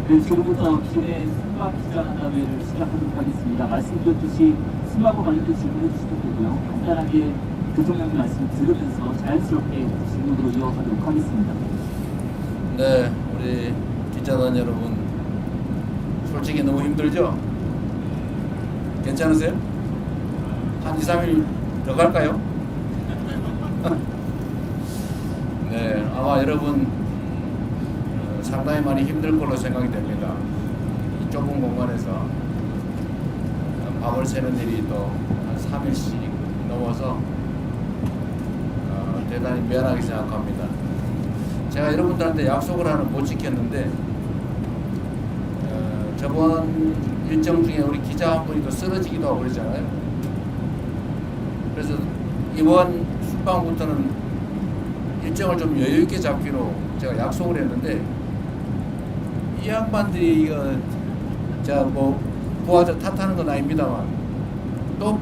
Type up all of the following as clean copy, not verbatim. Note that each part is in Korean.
네, 지금부터 기존의 순방 기자간담회를 시작하도록 하겠습니다. 말씀드렸듯이 순방과 관련된 질문해 주셔도 되고요. 간단하게 대통령님 말씀 들으면서 자연스럽게 질문으로 이어가도록 하겠습니다. 네, 우리 기자단 여러분, 솔직히 너무 힘들죠? 괜찮으세요? 한 2, 3일 더 갈까요? 네, 아마 여러분 상당히 많이 힘들 걸로 생각이 됩니다. 이 좁은 공간에서 밤을 새는 일이 또 한 3일씩 넘어서 대단히 미안하게 생각합니다. 제가 여러분들한테 약속을 하나 못 지켰는데 저번 일정 중에 우리 기자 한 분이 또 쓰러지기도 하고 그러잖아요. 그래서 이번 순방부터는 일정을 좀 여유 있게 잡기로 제가 약속을 했는데 이 양반들이 이거 제가 뭐 부하들 탓하는 건 아닙니다만 또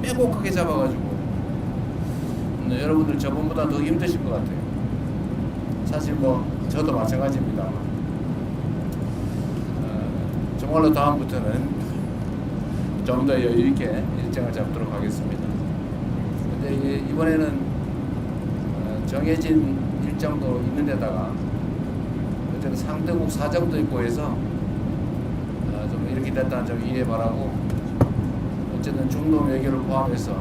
빼곡하게 잡아가지고 여러분들 저번보다 더 힘드실 것 같아요. 사실 뭐 저도 마찬가지입니다. 정말로 다음부터는 좀 더 여유 있게 일정을 잡도록 하겠습니다. 근데 이번에는 정해진 일정도 있는 데다가 어쨌든 상대국 사정도 있고 해서 좀 이렇게 됐다는 점 이해 바라고, 어쨌든 중동 외교를 포함해서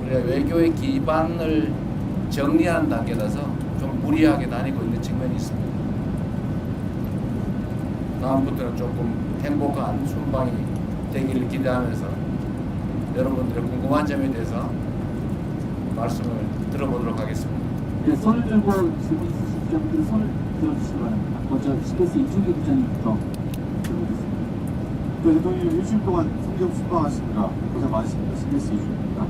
우리가 외교의 기반을 정리하는 단계라서 좀 무리하게 다니고 있는 측면이 있습니다. 다음부터는 조금 행복한 순방이 되기를 기대하면서 여러분들의 궁금한 점에 대해서 말씀을 들어보도록 하겠습니다. 네, 손을 들고 질문 있으신 분들은 손을 들어주시기 바랍니다. 먼저 CBS 이준기 기자님부터 들어보겠습니다. 네, 대통령님 일주일 동안 성경 순방하시느라 고생 많으십니다. CBS 이준입니다.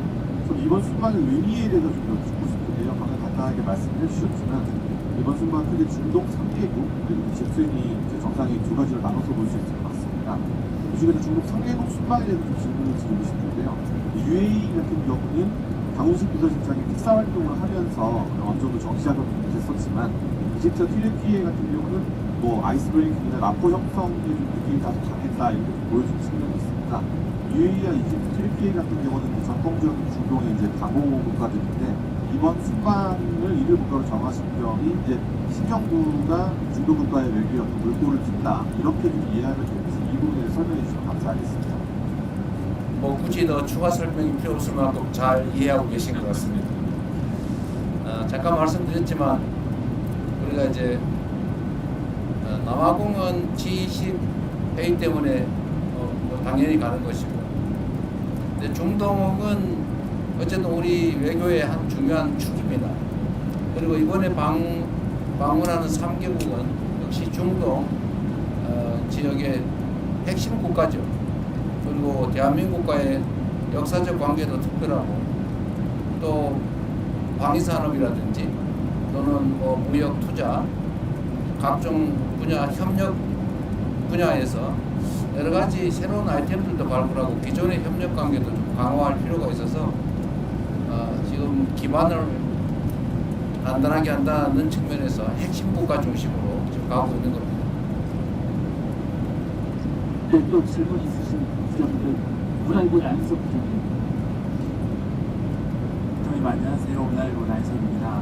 전 이번 순방의 의미에 대해서 좀 여쭙고 싶은데요. 방금 간단하게 말씀해 주셨지만 이번 순방 크게 중동 3개국 그리고 G20이 정상이 두 가지로 나눠서 볼 수 있을 것 같습니다. 이 중에서 중국 3개국 순방에 대해서 좀 질문을 드리고 싶은데요. UAE 같은 경우는 강훈식 비서실장이 특사 활동을 하면서 어느 정도 정치작업이 됐었지만 이집트 튀르키예 같은 경우는 뭐 아이스 브레이킹이나 라포 형성의 좀 느낌이 다소 강했다 이렇게 보여준 측면이 있습니다. UAE와 이집트 튀르키예 같은 경우는 전통적인 중동의 이제 강호 국가들인데 이번 순방을 이들 국가로 정하신 점이 이제 신정부가 중동 국가의 외교에 어떤 물꼬를 튼다 이렇게 좀 이해하면 되는지 이 부분에 대해서 설명해 주시면 감사하겠습니다. 뭐 굳이 더 추가 설명이 필요 없을 만큼 잘 이해하고 계신 것 같습니다. 잠깐 말씀드렸지만 우리가 이제 남아공은 G20 회의 때문에 뭐 당연히 가는 것이고, 근데 중동은 어쨌든 우리 외교의 한 중요한 축입니다. 그리고 이번에 방문하는 3개국은 역시 중동 지역의 핵심 국가죠. 그리고 대한민국과의 역사적 관계도 특별하고, 또 방위산업이라든지 또는 뭐 무역 투자 각종 분야 협력 분야에서 여러 가지 새로운 아이템들도 발굴하고 기존의 협력 관계도 좀 강화할 필요가 있어서 지금 기반을 단단하게 한다는 측면에서 핵심 국가 중심으로 지금 가고 있는 겁니다. 네, 또 질문 있으신 기자분들 문화일보 양희석 기자님. 대통령님 안녕하세요. 문화일보 나인석입니다.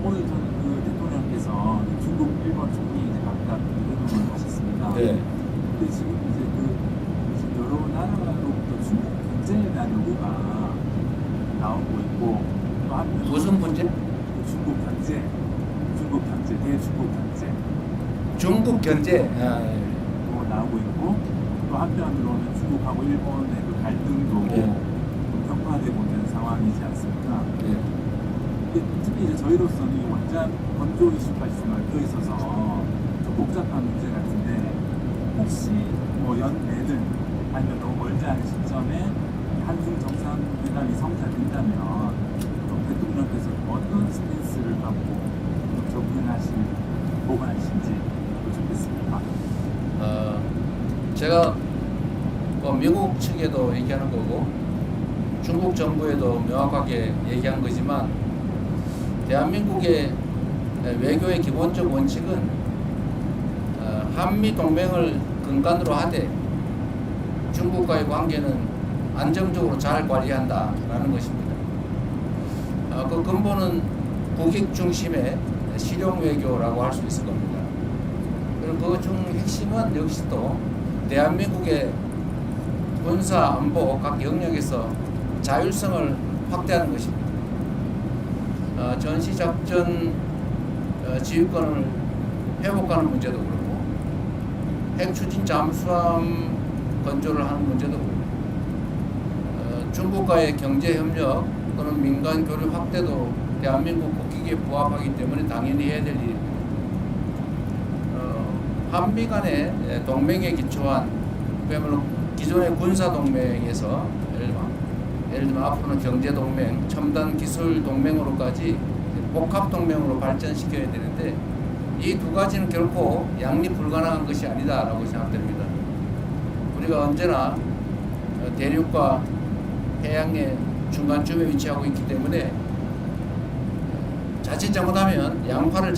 오늘 저는 대통령께서 중국, 일본 총리 이제 각각 회동을 하셨습니다. 네. 근데 지금 지금 여러 나라로부터 중국 경제에 대한 요구가 나오고 있고, 또 한편 무슨 문제? 중국 경제, 대중국 경제 중국 경제. 나오고 있고, 또 한편으로는 중국하고 일본의 그 갈등도 네. 격화되고 있는 상황이지 않습니까? 네. 특히 이제 저희로서는 이 원전 건조 이슈까지 좀 얽혀 있어서 좀 복잡한 문제 같은데, 혹시 뭐 연내든 아니면 너무 멀지 않은 시점에 한중 정상회담이 성사된다면 대통령께서 어떤 스탠스를 갖고 보관하실지 여쭙겠습니다. 제가 뭐 미국 측에도 얘기하는 거고 중국 정부에도 명확하게 얘기한 거지만, 대한민국의 외교의 기본적 원칙은 한미 동맹을 근간으로 하되 중국과의 관계는 안정적으로 잘 관리한다라는 것입니다. 그 근본은 국익 중심의 실용 외교라고 할 수 있을 겁니다. 그리고 그 중 핵심은 역시 또 대한민국의 군사 안보 각 영역에서 자율성을 확대하는 것입니다. 전시작전 지휘권을 회복하는 문제도 그렇고 핵 추진 잠수함 건조를 하는 문제도 그렇고 중국과의 경제 협력 또는 민간 교류 확대도 대한민국 국익에 부합하기 때문에 당연히 해야 될 일입니다. 한미 간의 동맹에 기초한 그야말로 기존의 군사 동맹에서 예를 들면 앞으로는 경제 동맹, 첨단 기술 동맹으로까지 복합 동맹으로 발전시켜야 되는데 이 두 가지는 결코 양립 불가능한 것이 아니다라고 생각됩니다. 우리가 언제나 대륙과 해양의 중간쯤에 위치하고 있기 때문에 자칫 잘못하면 양팔을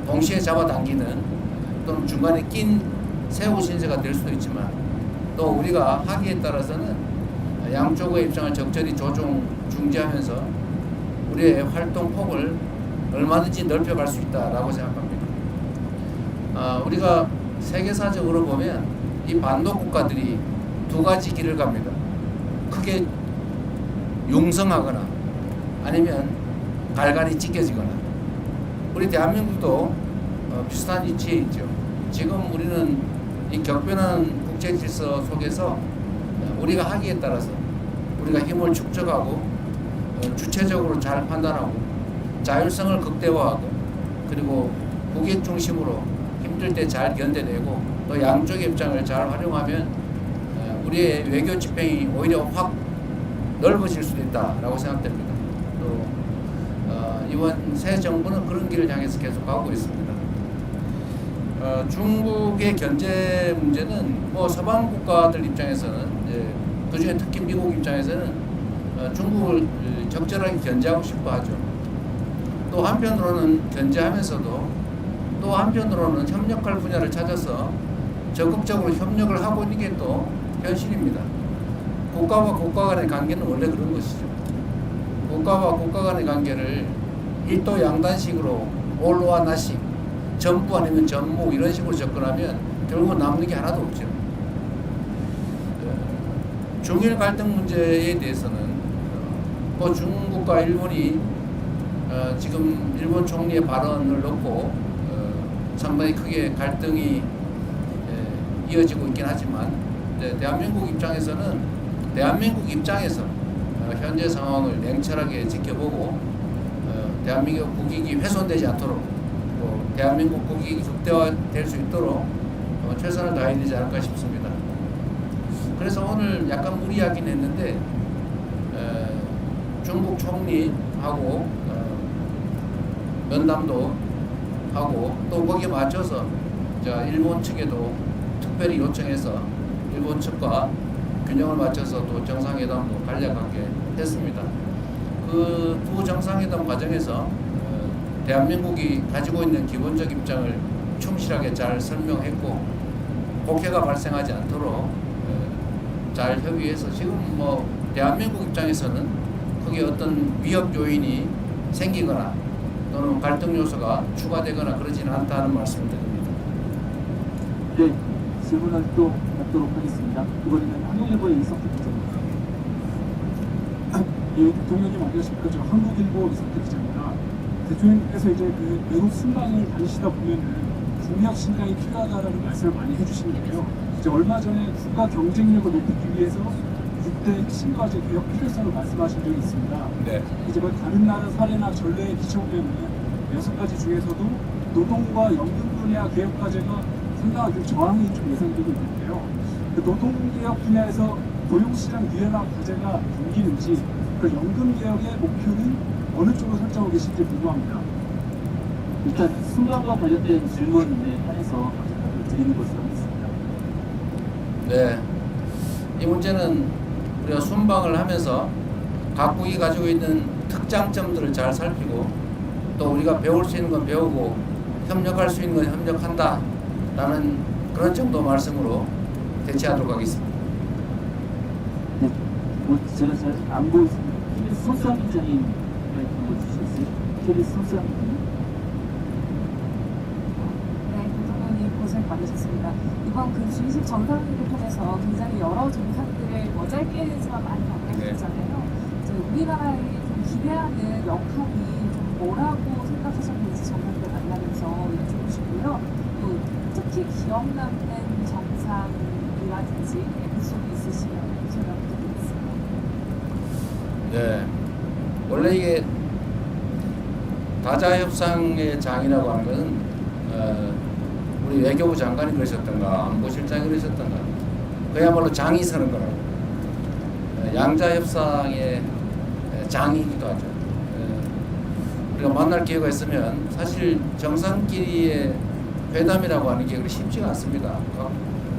동시에 잡아당기는 또는 중간에 낀 새우 신세가 될 수도 있지만 또 우리가 하기에 따라서는 양쪽의 입장을 적절히 중지하면서 우리의 활동 폭을 얼마든지 넓혀갈 수 있다라고 생각합니다. 우리가 세계사적으로 보면 이 반도 국가들이 두 가지 길을 갑니다. 크게 융성하거나 아니면 갈갈이 찢겨지거나 우리 대한민국도 비슷한 위치에 있죠. 지금 우리는 이 격변한 국제 질서 속에서 우리가 하기에 따라서 우리가 힘을 축적하고 주체적으로 잘 판단하고 자율성을 극대화하고 그리고 국익 중심으로 힘들 때 잘 견뎌내고 또 양쪽의 입장을 잘 활용하면 우리의 외교 지평이 오히려 확 넓어질 수도 있다라고 생각됩니다. 또 이번 새 정부는 그런 길을 향해서 계속 가고 있습니다. 중국의 견제 문제는 뭐 서방 국가들 입장에서는 그중에 특히 미국 입장에서는 중국을 적절하게 견제하고 싶어 하죠. 또 한편으로는 견제하면서도 또 한편으로는 협력할 분야를 찾아서 적극적으로 협력을 하고 있는 게 또 현실입니다. 국가와 국가 간의 관계는 원래 그런 것이죠. 국가와 국가 간의 관계를 일도 양단식으로 올로와 나식, 전부 아니면 전무 이런 식으로 접근하면 결국은 남는 게 하나도 없죠. 중일 갈등 문제에 대해서는 중국과 일본이 지금 일본 총리의 발언을 놓고 상당히 크게 갈등이 이어지고 있긴 하지만 대한민국 입장에서 현재 상황을 냉철하게 지켜보고 대한민국 국익이 훼손되지 않도록 대한민국 국익이 극대화될 수 있도록 최선을 다해야 되지 않을까 싶습니다. 그래서 오늘 약간 무리하긴 했는데 중국 총리하고 면담도 하고 또 거기에 맞춰서 일본 측에도 특별히 요청해서 일본 측과 균형을 맞춰서 또 정상회담도 간략하게 했습니다. 그 두 정상회담 과정에서 대한민국이 가지고 있는 기본적 입장을 충실하게 잘 설명했고 국해가 발생하지 않도록 잘 협의해서 지금 대한민국 입장에서는 그게 어떤 위협 요인이 생기거나 또는 갈등 요소가 추가되거나 그러지는 않다는 말씀을 드립니다. 네, 질문을 또 받도록 하겠습니다. 이번에는 한국일보의 이석기 기자입니다. 예, 대통령님 안녕하십니까? 저 한국일보 이석기 기자입니다. 대통령께서 이제 그 외국 순방을 다니시다 보면은 국력 신장이 필요하다라는 말씀을 많이 해주시는데요. 이제 얼마 전에 국가 경쟁력을 높이기 위해서 6대 핵심 과제 개혁 필요성을 말씀하신 적이 있습니다. 네. 이제 다른 나라 사례나 전례에 비춰보면 6가지 중에서도 노동과 연금 분야 개혁 과제가 상당하게 저항이 좀 예상되고 있는데요. 그 노동개혁 분야에서 고용시장 유연화 과제가 담기는지 그 연금 개혁의 목표는 어느 쪽으로 설정하고 계신지 궁금합니다. 일단 순방과 관련된 질문에 한해서 드리는 것으로 하겠습니다. 네. 이 문제는 우리가 순방을 하면서 각국이 가지고 있는 특장점들을 잘 살피고 또 우리가 배울 수 있는 건 배우고 협력할 수 있는 건 협력한다 라는 그런 정도 말씀으로 대체하도록 하겠습니다. 네, 뭐 제가 잘 안 보였습니다. KBS 손수환 기자님 한번 주시겠어요? KBS 손수환 기자님. 네, 대통령님 고생 많으셨습니다. 이번 그 G20 정상회의를 통해서 굉장히 여러 정상들을 뭐 짧게지만 많이 만나셨잖아요. 우리나라에 좀 기대하는 역할이 좀 뭐라고 생각하셨는지 정상들 만나면서 여쭤보고 싶고요. 또 특히 기억 남는 정상이라든지 에피소드 있으시면 설명 부탁드리겠습니다. 네, 원래 이게 다자 협상의 장이라고 하는 것은 우리 외교부 장관이 그러셨던가 안보실장이 그러셨던가 그야말로 장이 서는 거라고. 양자 협상의 장이기도 하죠. 우리가 만날 기회가 있으면 사실 정상끼리의 회담이라고 하는 게 그리 쉽지가 않습니다. 각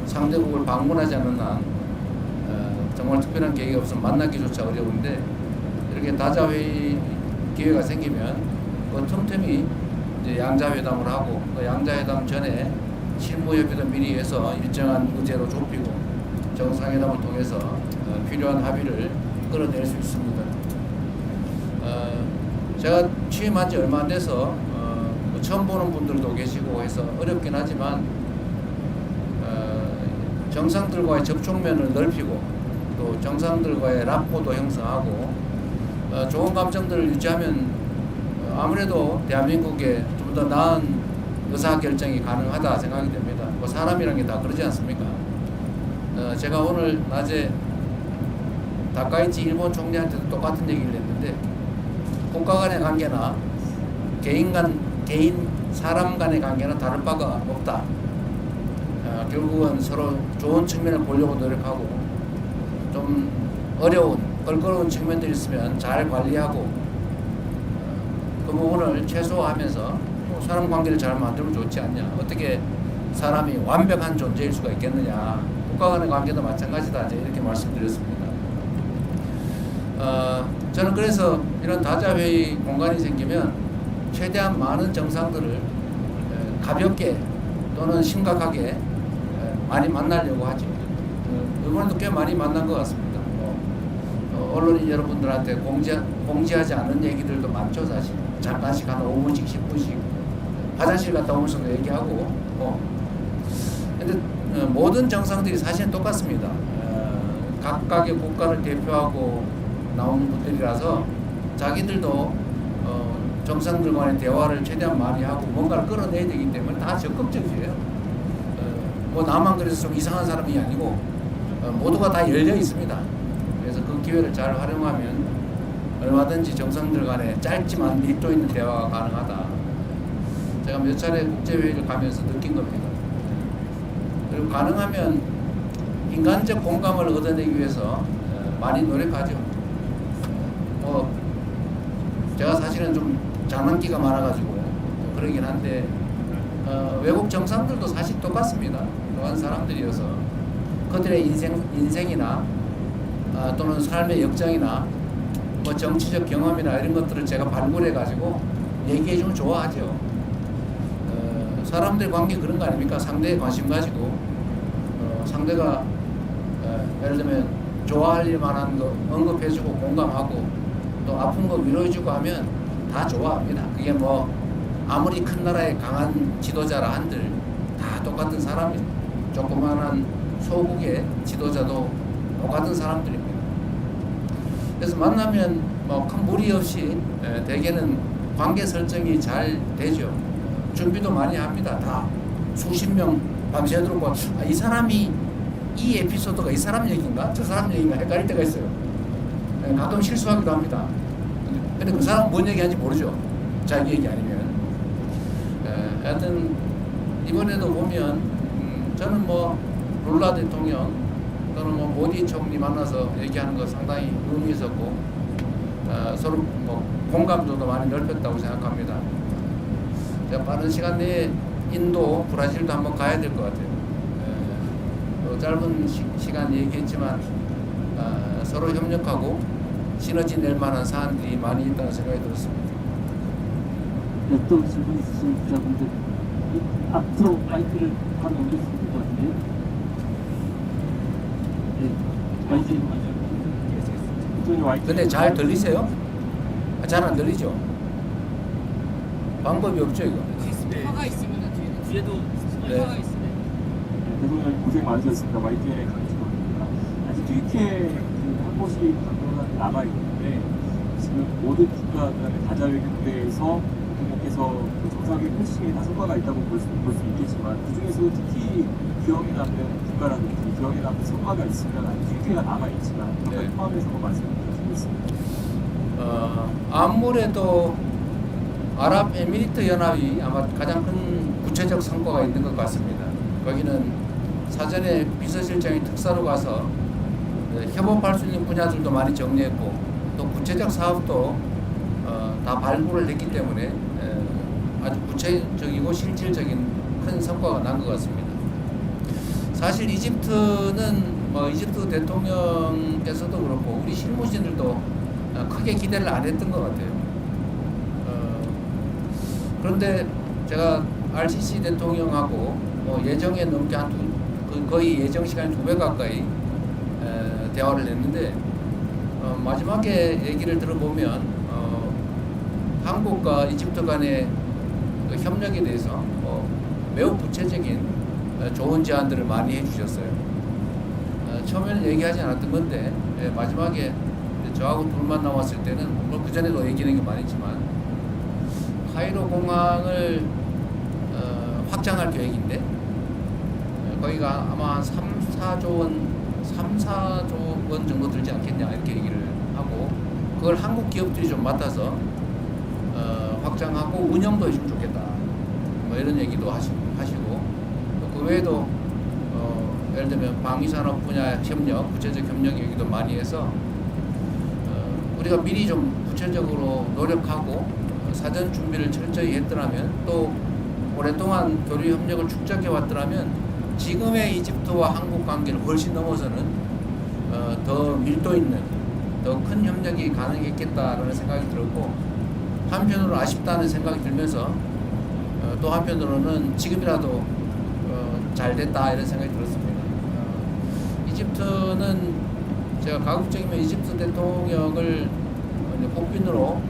상대국을 방문하지 않는 한 정말 특별한 계기가 없으면 만나기조차 어려운데 이렇게 다자회의 기회가 생기면 그 틈틈이 이제 양자회담을 하고 그 양자회담 전에 실무협의도 미리 해서 일정한 의제로 좁히고 정상회담을 통해서 필요한 합의를 끌어낼 수 있습니다. 제가 취임한 지 얼마 안 돼서 뭐 처음 보는 분들도 계시고 해서 어렵긴 하지만 정상들과의 접촉면을 넓히고 또 정상들과의 라포도 형성하고 좋은 감정들을 유지하면 아무래도 대한민국에 좀 더 나은 의사결정이 가능하다 생각이 됩니다. 뭐 사람이란 게 다 그러지 않습니까? 제가 오늘 낮에 다카이치 일본 총리한테도 똑같은 얘기를 했는데 국가 간의 관계나 사람 간의 관계는 다를 바가 없다. 결국은 서로 좋은 측면을 보려고 노력하고 좀 어려운 껄끄러운 측면들이 있으면 잘 관리하고 그 부분을 최소화하면서 사람 관계를 잘 만들면 좋지 않냐. 어떻게 사람이 완벽한 존재일 수가 있겠느냐. 국가 간의 관계도 마찬가지다. 이렇게 말씀드렸습니다. 저는 그래서 이런 다자회의 공간이 생기면 최대한 많은 정상들을 가볍게 또는 심각하게 많이 만나려고 하죠. 이번에도 꽤 많이 만난 것 같습니다. 언론인 여러분들한테 공지하지 않은 얘기들도 많죠, 사실. 잠깐씩 한 5분씩, 10분씩 화장실 갔다 오면서도 얘기하고. 근데 모든 정상들이 사실은 똑같습니다. 각각의 국가를 대표하고 나오는 분들이라서 자기들도 정상들 간의 대화를 최대한 많이 하고 뭔가를 끌어내야 되기 때문에 다 적극적이에요. 뭐 나만 그래서 좀 이상한 사람이 아니고 모두가 다 열려 있습니다. 그래서 그 기회를 잘 활용하면 얼마든지 정상들 간에 짧지만 밀도 있는 대화가 가능하다. 제가 몇 차례 국제회의를 가면서 느낀 겁니다. 그리고 가능하면 인간적 공감을 얻어내기 위해서 많이 노력하죠. 제가 사실은 좀 장난기가 많아가지고 그러긴 한데 외국 정상들도 사실 똑같습니다. 그런 사람들이어서 그들의 인생이나 또는 삶의 역정이나 뭐 정치적 경험이나 이런 것들을 제가 발굴해가지고 얘기해주면 좋아하죠. 사람들 관계 그런 거 아닙니까? 상대에 관심 가지고 상대가 예를 들면 좋아할 일 만한 거 언급해주고 공감하고 또 아픈 거 위로해주고 하면 다 좋아합니다. 그게 뭐 아무리 큰 나라의 강한 지도자라 한들 다 똑같은 사람입니다. 조그마한 소국의 지도자도 똑같은 사람들입니다. 그래서 만나면 뭐 큰 무리 없이 대개는 관계 설정이 잘 되죠. 준비도 많이 합니다. 다 수십 명 밤새도록 이 사람이 이 에피소드가 이 사람 얘기인가 저 사람 얘기인가 헷갈릴 때가 있어요. 가끔 실수하기도 합니다. 근데 그 사람은 뭔 얘기하는지 모르죠. 자기 얘기 아니면. 하여튼 이번에도 보면 저는 뭐 룰라 대통령 또는 뭐 모디 총리 만나서 얘기하는 거 상당히 의미 있었고 서로 뭐 공감도도 많이 넓혔다고 생각합니다. 제가 빠른 시간 내에 인도, 브라질도 한번 가야 될 것 같아요. 짧은 시간 얘기했지만 서로 협력하고 시너지 낼 만한 사안들이 많이 있다는 생각이 들었습니다. 또 질문 있으신 기자분들 앞으로 마이크를 바로 넘겼을 것 같은데요. 네, YJ 먼저. 근데 잘 들리세요? 잘 안 들리죠? 방법이 없죠 이거. 스피커가 있습니다. 뒤에도 스피커가 네. 있습니다. 대통령 고생 많으셨습니다. YTN의 강직원입니다. 아직 트위터에 한 곳이 강도가 남아 있는데 지금 모든 국가 그다음에 다자회견대에서 대통령께서 정상회 표시에 다 성과가 있다고 볼 수 있겠지만 그 중에서도 특히 기억에 남는 국가라든지 기억에 남는 성과가 있으면 아직 트위터가 남아 있지만 그걸 네. 포함해서 말씀을 드리겠습니다. 아무래도 아랍에미리트 연합이 아마 가장 큰 구체적 성과가 있는 것 같습니다. 거기는 사전에 비서실장이 특사로 가서 협업할 수 있는 분야들도 많이 정리했고 또 구체적 사업도 다 발굴을 했기 때문에 아주 구체적이고 실질적인 큰 성과가 난 것 같습니다. 사실 이집트는 이집트 대통령께서도 그렇고 우리 실무진들도 크게 기대를 안 했던 것 같아요. 그런데 제가 RCC 대통령하고 예정에 넘게 거의 예정 시간 2배 가까이 대화를 했는데 마지막에 얘기를 들어보면 한국과 이집트 간의 그 협력에 대해서 매우 구체적인 좋은 제안들을 많이 해주셨어요. 처음에는 얘기하지 않았던 건데 마지막에 저하고 둘만 나왔을 때는 그 전에도 얘기하는 게 많이 있지만 카이로 공항을 확장할 계획인데 거기가 아마 한 3-4조 원 정도 들지 않겠냐 이렇게 얘기를 하고 그걸 한국 기업들이 좀 맡아서 확장하고 운영도 해주면 좋겠다 이런 얘기도 하시고 또 그 외에도 예를 들면 방위산업 분야 협력, 구체적 협력 얘기도 많이 해서 우리가 미리 좀 구체적으로 노력하고 사전 준비를 철저히 했더라면 또 오랫동안 교류 협력을 축적해 왔더라면 지금의 이집트와 한국 관계를 훨씬 넘어서는 더 밀도 있는 더 큰 협력이 가능했겠다라는 생각이 들었고 한편으로 아쉽다는 생각이 들면서 또 한편으로는 지금이라도 잘 됐다 이런 생각이 들었습니다. 이집트는 제가 가급적이면 이집트 대통령을 국빈으로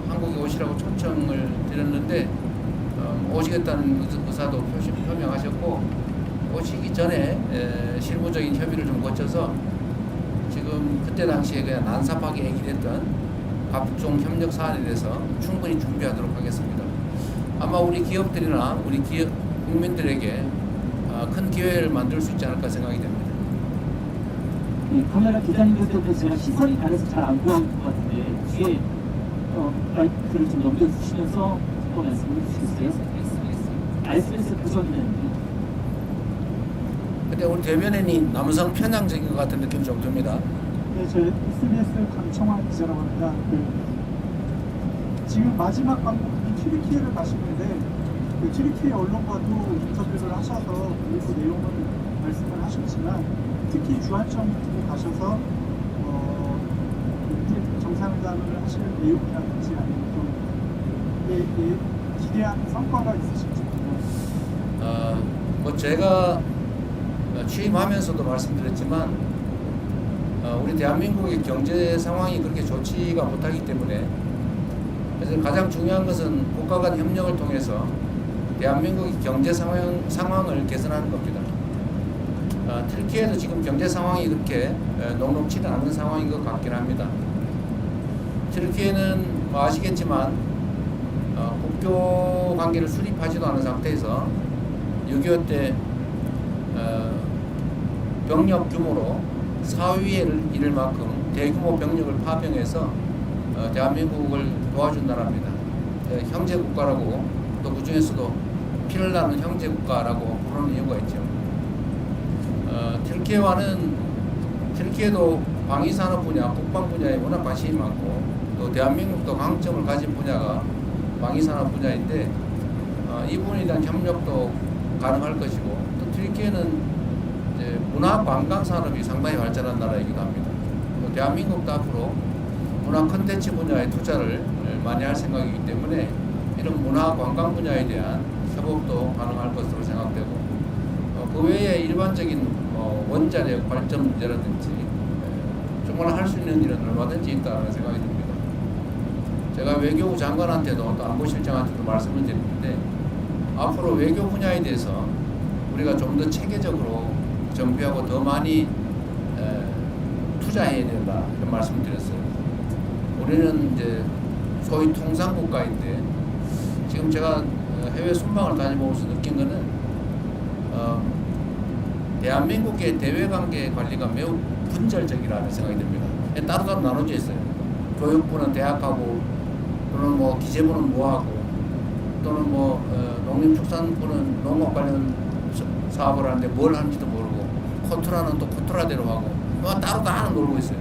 한국에 오시라고 초청을 드렸는데 오시겠다는 의사도 표명하셨고 오시기 전에 실무적인 협의를 좀 거쳐서 지금 그때 당시에 그냥 난삽하게 얘기했던 각종 협력 사안에 대해서 충분히 준비하도록 하겠습니다. 아마 우리 기업들이나 우리 국민들에게 큰 기회를 만들 수 있지 않을까 생각이 됩니다. 네, 카메라 기자님들 때문에 제가 시선이 가려서 잘 안 보이는 것 같은데 뒤에 마이크를 좀 넘겨주시면서 한번 말씀을 해주시겠어요? SBS 부서기자님요. 근데 우리 대변인이 남성 편향적인 것 같은 느낌이 좀 듭니다. 네, 저 SBS 강청환 기자라고 합니다. 지금 마지막 방문이 튀르키예를 가시는데 튀르키예 언론과도 인터뷰를 하셔서 일부 내용을 말씀을 하셨지만 특히 주한점에 가셔서 정상회담을 하실 내용이라든지 아니면 또 기대하는 성과가 있으실지 제가 취임하면서도 말씀드렸지만 우리 대한민국의 경제 상황이 그렇게 좋지가 못하기 때문에 그래서 가장 중요한 것은 국가 간 협력을 통해서 대한민국의 경제 상황을 개선하는 겁니다. 튀르키예도 지금 경제 상황이 그렇게 녹록치는 않은 상황인 것 같긴 합니다. 튀르키예는 아시겠지만 국교 관계를 수립하지도 않은 상태에서 6.25 때 병력 규모로 사위를 이를 만큼 대규모 병력을 파병해서 대한민국을 도와준 나라입니다. 형제 국가라고 또 그 중에서도 피를 나는 형제 국가라고 그런 이유가 있죠. 튀르키예도 방위산업 분야, 국방 분야에 워낙 관심이 많고 또 대한민국도 강점을 가진 분야가 방위산업 분야인데 이 부분에 대한 협력도 가능할 것이고 또 튀르키예는 이제 문화 관광 산업이 상당히 발전한 나라이기도 합니다. 또 대한민국도 앞으로 문화 콘텐츠 분야에 투자를 많이 할 생각이기 때문에 이런 문화 관광 분야에 대한 협업도 가능할 것으로 생각되고 그 외에 일반적인 원자력 발전 문제라든지 정말 할 수 있는 일은 얼마든지 있다는 생각이 듭니다. 제가 외교부 장관한테도 또 안보실장한테도 말씀을 드리는데 앞으로 외교 분야에 대해서 우리가 좀 더 체계적으로 정비하고 더 많이 투자해야 된다 이런 말씀을 드렸어요. 우리는 이제 소위 통상국가인데 지금 제가 해외 순방을 다녀보면서 느낀 거는 대한민국의 대외관계 관리가 매우 분절적이라는 생각이 듭니다. 따로따로 나눠져 있어요. 교육부는 대학하고 또는 뭐 기재부는 뭐하고 또는 뭐 농림축산부는 농업 관련 사업을 하는데 뭘 하는지도 모르고 코트라는 또 코트라대로 하고 뭐 따로 다 놀고 있어요.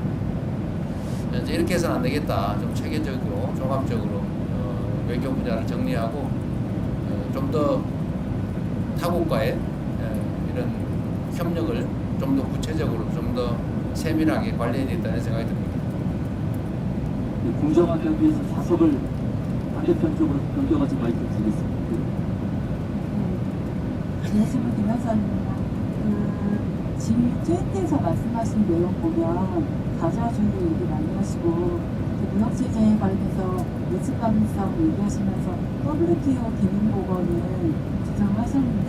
이렇게 해서는 안 되겠다. 좀 체계적으로 종합적으로 외교 분야를 정리하고 좀 더 타국과의 이런 협력을 좀 더 구체적으로 좀 더 세밀하게 관리해야 된다는 생각이 듭니다. 공정하게 하기 위해서 좌석을 반대편 쪽으로 변경하지 마이크 드리겠습니다. 진심은 김현선입니다. G20에서 말씀하신 내용 보면 다자주의 얘기 많이 하시고 무역체제에 관련해서 예측 가능성 얘기하시면서 WTO 기능보건을 주장하셨는데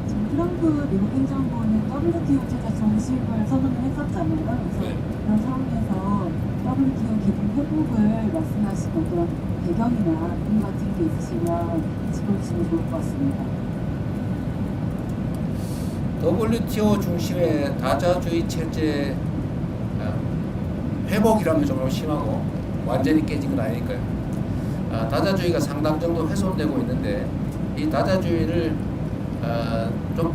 지금 트럼프 미국 행정부는 WTO 체제 정식을 선언을 했었잖아요. 그래서 그런 상황에서 WTO 기능 회복을 말씀하신 어떤 배경이나 이유 같은 게 있으시면 짚어주시면 좋을 것 같습니다. WTO 중심의 다자주의 체제 회복이라면 좀 심하고 완전히 깨진 건 아니니까요. 다자주의가 상당 정도 훼손되고 있는데 이 다자주의를 좀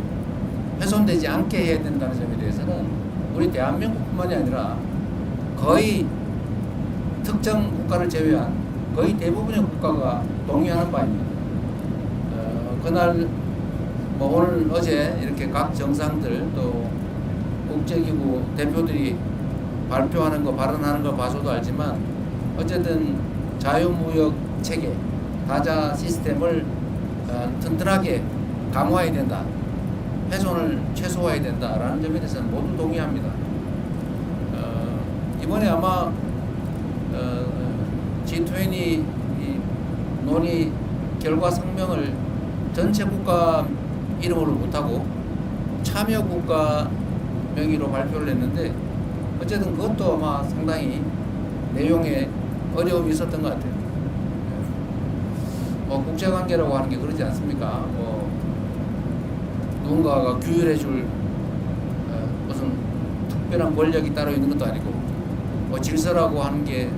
훼손되지 않게 해야 된다는 점에 대해서는 우리 대한민국뿐만이 아니라 거의 특정 국가를 제외한 거의 대부분의 국가가 동의하는 바입니다. 그날 뭐 오늘 어제 이렇게 각 정상들 또 국제기구 대표들이 발표하는 거 발언하는 거 봐서도 알지만 어쨌든 자유무역 체계 다자 시스템을 튼튼하게 강화해야 된다, 훼손을 최소화해야 된다라는 점에 대해서는 모두 동의합니다. 이번에 아마 G20 논의 결과 성명을 전체 국가 이름으로 못하고 참여 국가 명의로 발표를 했는데 어쨌든 그것도 아마 상당히 내용에 어려움이 있었던 것 같아요. 뭐 국제관계라고 하는 게 그러지 않습니까? 뭐 누군가가 규율해줄 무슨 특별한 권력이 따로 있는 것도 아니고 뭐 질서라고 하는 게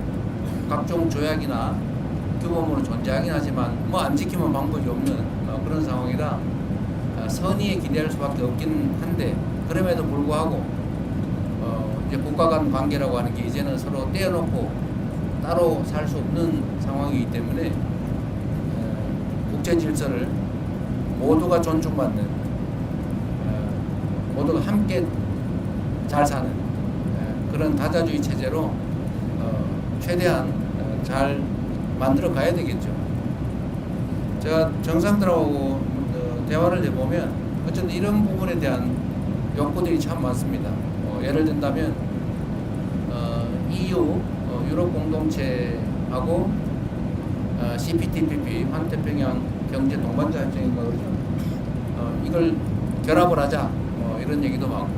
각종 조약이나 규범으로 존재하긴 하지만 뭐 안 지키면 방법이 없는 그런 상황이라 선의에 기대할 수밖에 없긴 한데 그럼에도 불구하고 이제 국가 간 관계라고 하는 게 이제는 서로 떼어놓고 따로 살 수 없는 상황이기 때문에 국제 질서를 모두가 존중받는 모두가 함께 잘 사는 그런 다자주의 체제로 최대한 잘 만들어 가야 되겠죠. 제가 정상들하고 대화를 해보면 어쨌든 이런 부분에 대한 욕구들이 참 많습니다. 예를 든다면 EU 유럽 공동체하고 CPTPP 환태평양 경제 동반자 협정인가 그러죠. 이걸 결합을 하자 이런 얘기도 많고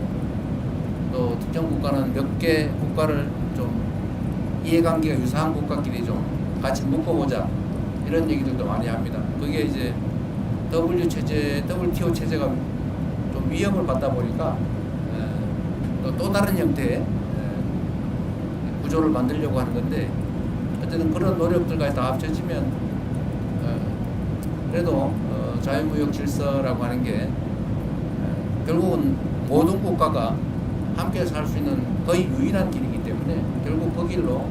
또 특정 국가는 몇 개 국가를 좀 이해관계가 유사한 국가끼리 좀 같이 묶어보자 이런 얘기들도 많이 합니다. 그게 이제 WTO 체제가 좀 위협을 받다 보니까 또 다른 형태의 구조를 만들려고 하는 건데 어쨌든 그런 노력들까지 다 합쳐지면 그래도 자유무역 질서라고 하는 게 결국은 모든 국가가 함께 살 수 있는 거의 유일한 길이기 때문에 결국 그 길로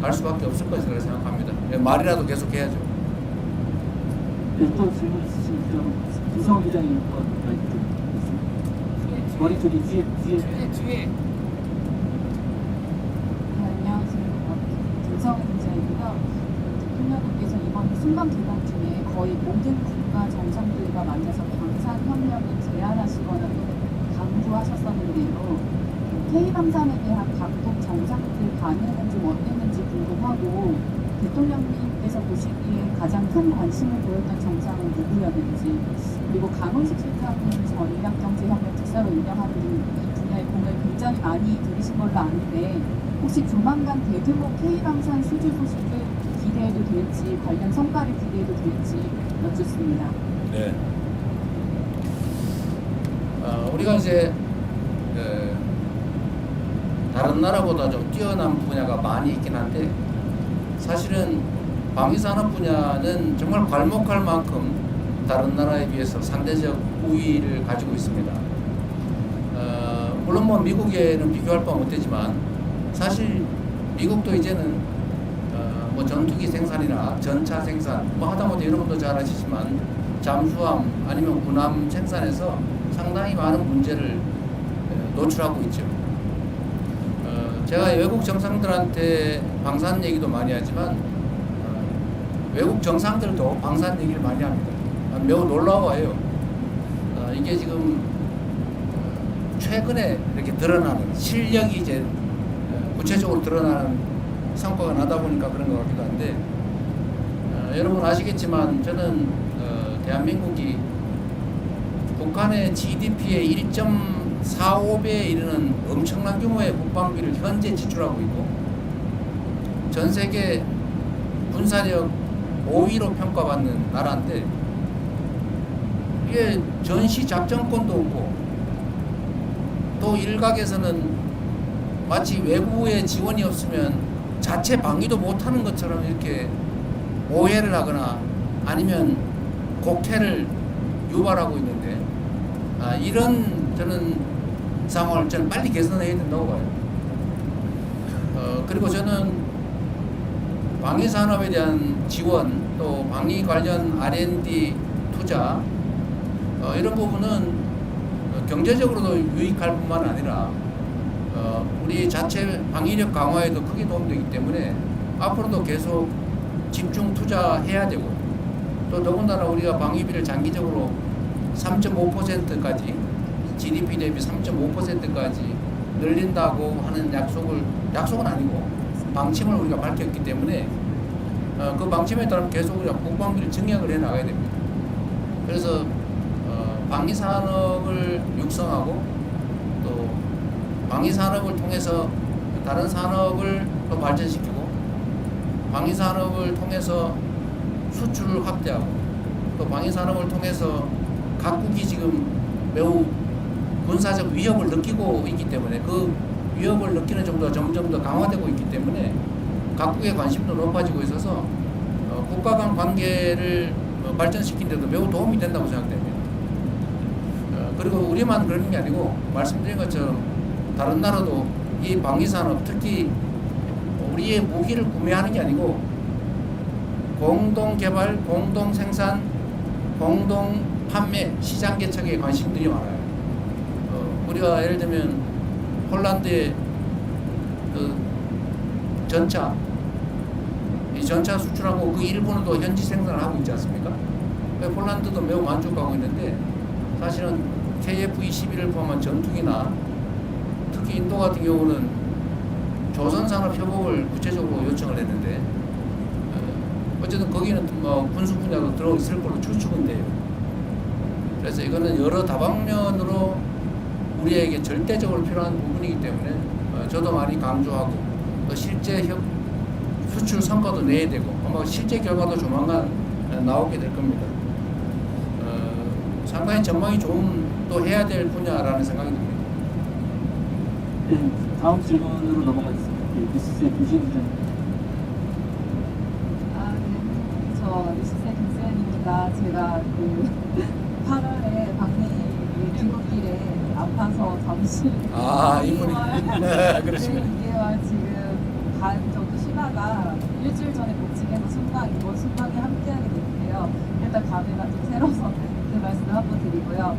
갈 수밖에 없을 것이라고 생각합니다. 말이라도 계속 해야죠. 네, 또 질문 있으시면 이성호 기자님 마이크 드리겠습니다. 머리 쪽이 뒤에 뒤에 네, 안녕하세요. 김성훈 기자이고요. 대통령님께서 이번 순방 기간 중에 거의 모든 국가 정상들과 만나서 방산협력을 제안하시거나 또는 강조하셨었는데요. K-방산에 대한 각국 정상들 반응은 좀 어땠는지 궁금하고 대통령님께서 보시기에 가장 큰 관심을 보였던 정상은 누구였는지, 그리고 강훈식 실장은 전략경제협력 특사로 운영하는 이 분야의 공을 굉장히 많이 들이신 걸로 아는데 혹시 조만간 대규모 K-방산 수주 소식을 기대해도 될지, 관련 성과를 기대해도 될지 여쭙습니다. 네. 우리가 이제 다른 나라보다 좀 뛰어난 분야가 많이 있긴 한데 사실은 방위산업 분야는 정말 괄목할 만큼 다른 나라에 비해서 상대적 우위를 가지고 있습니다. 물론 뭐 미국에는 비교할 바 못되지만 사실 미국도 이제는 뭐 전투기 생산이나 전차 생산, 뭐 하다못해 여러분도 잘 아시지만 잠수함 아니면 군함 생산에서 상당히 많은 문제를 노출하고 있죠. 제가 외국 정상들한테 방산 얘기도 많이 하지만 외국 정상들도 방산 얘기를 많이 합니다. 매우 놀라워요. 이게 지금 최근에 이렇게 드러나는 실력이 이제 구체적으로 드러나는 성과가 나다 보니까 그런 것 같기도 한데 여러분 아시겠지만 저는 대한민국이 북한의 GDP의 1.45배에 이르는 엄청난 규모의 국방비를 현재 지출하고 있고 전 세계 군사력 5위로 평가받는 나라인데 이게 전시 작전권도 없고 또 일각에서는 마치 외부의 지원이 없으면 자체 방위도 못하는 것처럼 이렇게 오해를 하거나 아니면 곡해를 유발하고 있는데 이런 저는 상황을 저는 빨리 개선해야 된다고 봐요. 그리고 저는 방위 산업에 대한 지원 또 방위 관련 R&D 투자 이런 부분은 경제적으로도 유익할 뿐만 아니라 우리 자체 방위력 강화에도 크게 도움되기 때문에 앞으로도 계속 집중 투자해야 되고 또 더군다나 우리가 방위비를 장기적으로 3.5%까지 GDP 대비 3.5%까지 늘린다고 하는 약속은 아니고 방침을 우리가 밝혔기 때문에 그 방침에 따라 계속 우리가 국방비를 증액을 해 나가야 됩니다. 그래서 방위 산업을 육성하고 또 방위 산업을 통해서 다른 산업을 더 발전시키고 방위 산업을 통해서 수출을 확대하고 또 방위 산업을 통해서 각국이 지금 매우 군사적 위협을 느끼고 있기 때문에 그 위협을 느끼는 정도가 점점 더 강화되고 있기 때문에 각국의 관심도 높아지고 있어서 국가 간 관계를 발전시키는 데도 매우 도움이 된다고 생각됩니다. 그리고 우리만 그러는 게 아니고 말씀드린 것처럼 다른 나라도 이 방위산업 특히 우리의 무기를 구매하는 게 아니고 공동 개발, 공동 생산, 공동 판매, 시장 개척에 관심들이 많아요. 우리가 예를 들면 폴란드의 그 전차, 이 전차 수출하고 그 일본도 현지 생산을 하고 있지 않습니까? 폴란드도 매우 만족하고 있는데 사실은 KF-21을 포함한 전투기나 특히 인도 같은 경우는 조선산업협업을 구체적으로 요청을 했는데 어쨌든 거기는 뭐 군수 분야도 들어있을 걸로 추측은 돼요. 그래서 이거는 여러 다방면으로 우리에게 절대적으로 필요한 부분이기 때문에 저도 많이 강조하고 또 실제 수출 성과도 내야 되고 아마 실제 결과도 조만간 나오게 될 겁니다. 상당히 전망이 좋은 또 해야 될 분야라는 생각이 듭니다. 네, 다음 질문으로 넘어가겠습니다. 뉴스의 김시현 네. 저 뉴스의 김수현입니다. 제가 그 8월에 방미 귀국길에 아파서 잠시 이분이 그러시군요. 2개월 지금 반 정도 쉬다가 일주일 전에 복직해서 이번 순방에 함께하게 됐는데요. 일단 감회가 좀 새로워서 그 말씀을 한번 드리고요.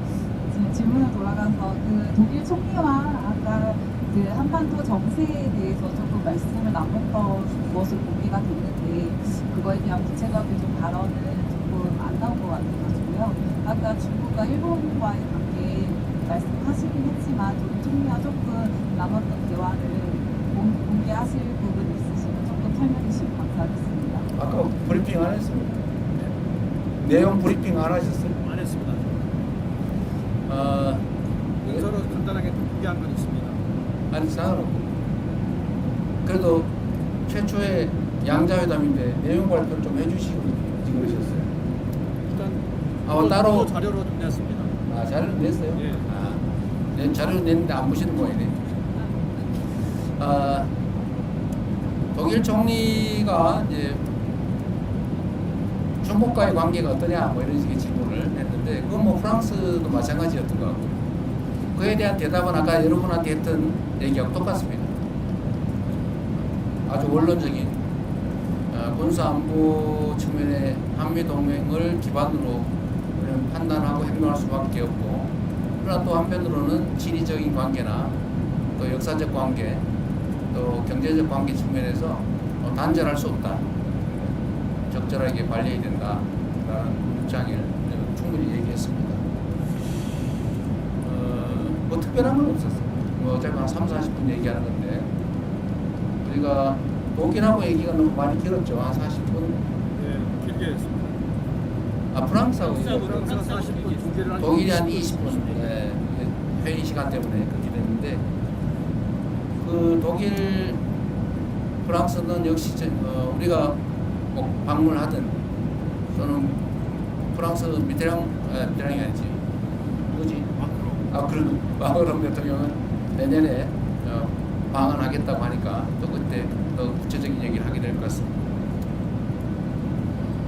지금 질문을 돌아가서 그 독일 총리와 아까 그 한반도 정세에 대해서 조금 말씀을 나눴던 것으로 공개가 됐는데 그거에 대한 구체적인 좀 발언은 조금 안 나온 것 같아가지고요. 아까 중국과 일본과의 관계 말씀하시긴 했지만 좀 총리와 조금 나눴던 대화를 공개하실 부분이 있으시면 조금 설명해 주시면 감사하겠습니다. 아까 브리핑 안 했어요. 내용 브리핑 안 하셨어요? 안 했습니다. 문서로 간단하게 공개한 건 있습니다. 아니 상관없고 그래도 최초의 양자회담인데 내용 발표를 좀 해주시고 그러셨어요. 일단 아, 따로 자료로 좀 냈습니다. 아 자료를 냈어요? 예. 네, 자료를 냈는데 안 보시는 모양이네. 독일 총리가 이제 중국과의 관계가 어떠냐 뭐 이런 식의 질문을 했는데 그건 뭐 프랑스도 마찬가지였던 것 같고 그에 대한 대답은 아까 여러분한테 했던 얘기하고 똑같습니다. 아주 원론적인 군사안보 측면의 한미동맹을 기반으로 우리는 판단하고 행동할 수밖에 없고 그러나 또 한편으로는 지리적인 관계나 또 역사적 관계 또 경제적 관계 측면에서 단절할 수 없다. 적절하게 관리해야 된다라는 입장을 충분히 얘기했습니다. 뭐 특별한 건 없었어요. 뭐 어차피 한 3, 40분 얘기하는 건데 우리가 독일하고 얘기가 너무 많이 길었죠. 한 40분. 네, 길게 했습니다. 아 프랑스하고 프랑스가 40분, 독일은 독일이 한 20분. 네, 회의 시간 때문에 그렇게 됐는데 그 독일 프랑스는 역시 우리가 꼭 방문하든 또는 프랑스 미테랑이 아니지 뭐지? 마크롱 대통령은 내년에 방한하겠다고 하니까 또 그때 더 구체적인 얘기를 하게 될 것 같습니다.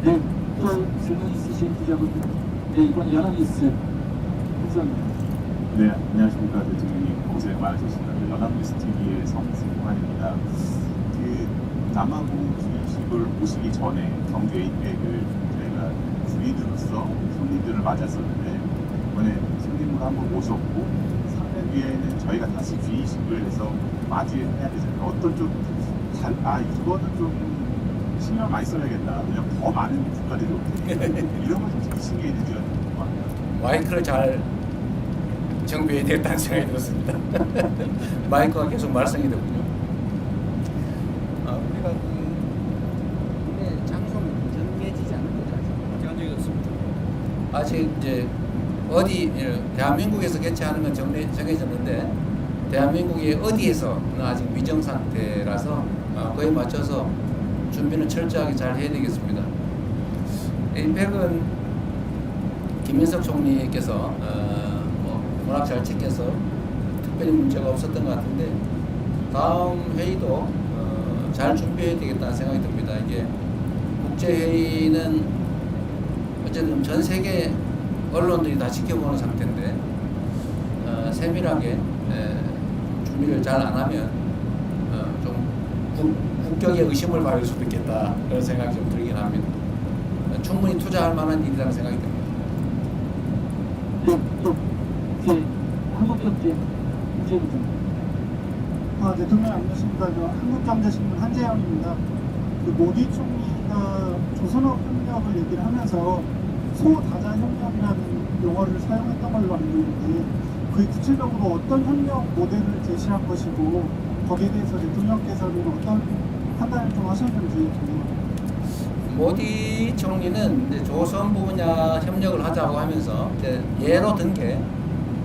네, 또 질문 있으신 기자분, 네 이번 연합뉴스 감사합니다. 네, 안녕하십니까. 대통령님 고생 많으셨습니다. 연합뉴스 TV의 성승환입니다. 그 남아공 주식을 오시기 전에 경주 에이펙을 저희가 주인으로서 손님들을 맞았었는데 이번에 손님을 한번 모셨고 3년 뒤에는 저희가 다시 주의식을 해서 맞이해야 되잖아요. 어떤 좀 이거는 좀 신경 많이 써야겠다. 그냥 더 많은 국가들이 올 테니까 이런 걸좀 신경이 느껴야 될것 같아요. 마이크를 잘 정비해야 되겠다는 생각이 들었습니다. 마이크가 계속 말썽이 되군요. 우리가 장소는 정해지지 않은 거죠. 아직 안 정해졌습니다. 아직 이제 어디 대한민국에서 개최하는 건 정해졌는데 대한민국의 어디에서는 아직 미정 상태라서 그에 맞춰서 준비는 철저하게 잘 해야 되겠습니다. 에이펙은 김민석 총리께서 워낙 잘 챙겨서 특별히 문제가 없었던 것 같은데 다음 회의도 잘 준비해야 되겠다는 생각이 듭니다. 이게 국제회의는 어쨌든 전 세계 언론들이 다 지켜보는 상태인데 세밀하게 준비를 잘 안 하면 좀 국격에 의심을 받을 수도 있겠다 그런 생각이 좀 들긴 합니다. 충분히 투자할 만한 일이라는 생각이 듭니다. 네, 또 한국경제 문제부터. 대통령 안녕하십니까. 한국경제신문 한재영입니다. 그 모디 총리가 조선업 협력을 얘기를 하면서 소다자 협력이라는 용어를 사용했던 걸로 알고 있는데 그게 구체적으로 어떤 협력 모델을 제시한 것이고 거기에 대해서 대통령께서는 어떤 판단을 좀 하셨는지 궁금합니다. 모디 총리는 이제 조선부 분야 협력을 하자고 하면서 이제 예로 든 게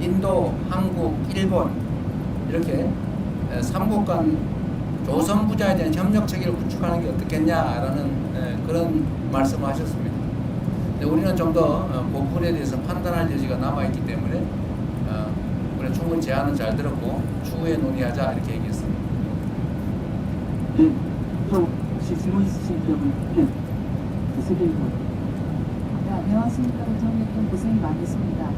인도, 한국, 일본 이렇게 3국 간 조선 분야에 대한 협력 체계를 구축하는 게 어떻겠냐라는 그런 말씀을 하셨습니다. 근데 우리는 좀 더 그 부분에 대해서 판단할 여지가 남아 있기 때문에 우리 충분히 제안은 잘 들었고 추후에 논의하자 이렇게 얘기했습니다. 네, 또 혹시 질문 있으신 기자분, 네, 세계일보. 네, 안녕하십니까. 대통령님 고생 많으십니다.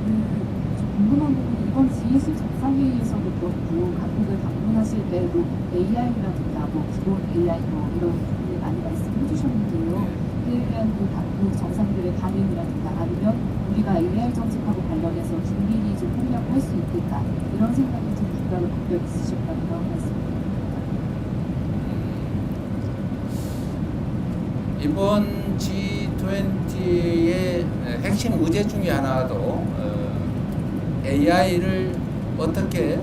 좀 궁금한 부분이 이번 G20 정상회의에서도 그렇고 각국을 방문하실 때 AI라든가 기본 AI 이런 부분을 많이 말씀해 주셨는데요. 그에 대한 그 각국 정상들의 반응이라든가 아니면 우리가 AI 정책하고 관련해서 통해서 국민이 좀 협력을 할 수 있겠다 이런 생각이 좀 국가를 갖고 있으셨다고 말씀드립니다. 이번 G20의 핵심 의제 중에 하나도 AI를 어떻게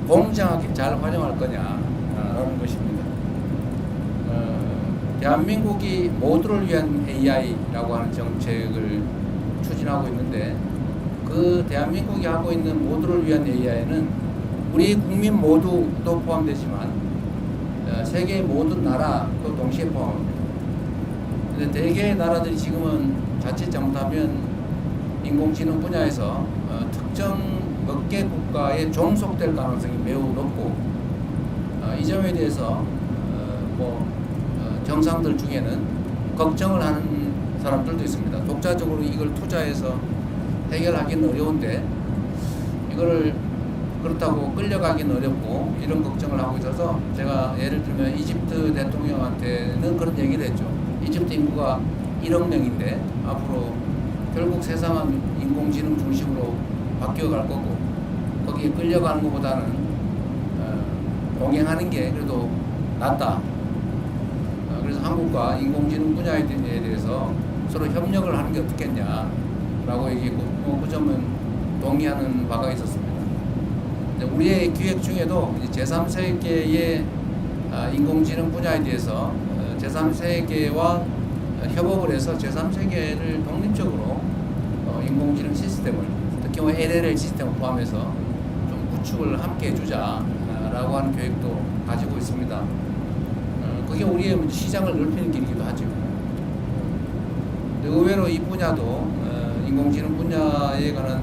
공정하게 잘 활용할 거냐라는 것입니다. 대한민국이 모두를 위한 AI라고 하는 정책을 추진하고 있는데 그 대한민국이 하고 있는 모두를 위한 AI는 우리 국민 모두도 포함되지만 세계의 모든 나라도 동시에 포함합니다. 근데 대개의 나라들이 지금은 자칫 잘못하면 인공지능 분야에서 특정 몇 개 국가에 종속될 가능성이 매우 높고 이 점에 대해서 정상들 중에는 걱정을 하는 사람들도 있습니다. 독자적으로 이걸 투자해서 해결하기는 어려운데 이거를 그렇다고 끌려가기는 어렵고 이런 걱정을 하고 있어서 제가 예를 들면 이집트 대통령한테는 그런 얘기를 했죠. 이집트 인구가 1억 명인데 앞으로 결국 세상은 인공지능 중심으로 바뀌어갈 거고 거기에 끌려가는 것보다는 동행하는 게 그래도 낫다. 그래서 한국과 인공지능 분야에 대해서 서로 협력을 하는 게 어떻겠냐라고 얘기했고 그 점은 동의하는 바가 있었습니다. 우리의 기획 중에도 제3세계의 인공지능 분야에 대해서 제3세계와 협업을 해서 제3세계를 독립적으로 인공지능 시스템을 특히 LLL 시스템을 포함해서 좀 구축을 함께 해주자라고 하는 계획도 가지고 있습니다. 그게 우리의 시장을 넓히는 길이기도 하죠. 의외로 이 분야도 인공지능 분야에 관한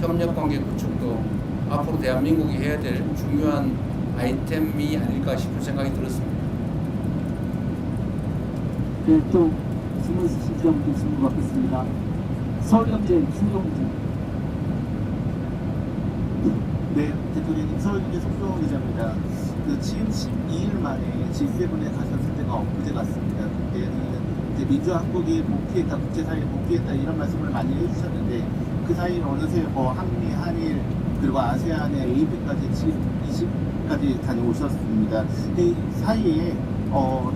협력 관계 구축도 앞으로 대한민국이 해야 될 중요한 아이템이 아닐까 싶은 생각이 들었습니다. 네, 또 질문 있으신 분들 질문 받겠습니다. 서울경제 송정훈 네, 대통령님 서울경제 송정훈 기자입니다. 지금 12일 만에 G7에 가셨을 때가 엊그제 같습니다. 그때는 이제 민주화 한국이 복귀했다, 국제사회에 복귀했다 이런 말씀을 많이 해주셨는데 그 사이에 어느새 한미, 한일 그리고 아세안의 APEC까지 G20까지 다녀오셨습니다. 이 사이에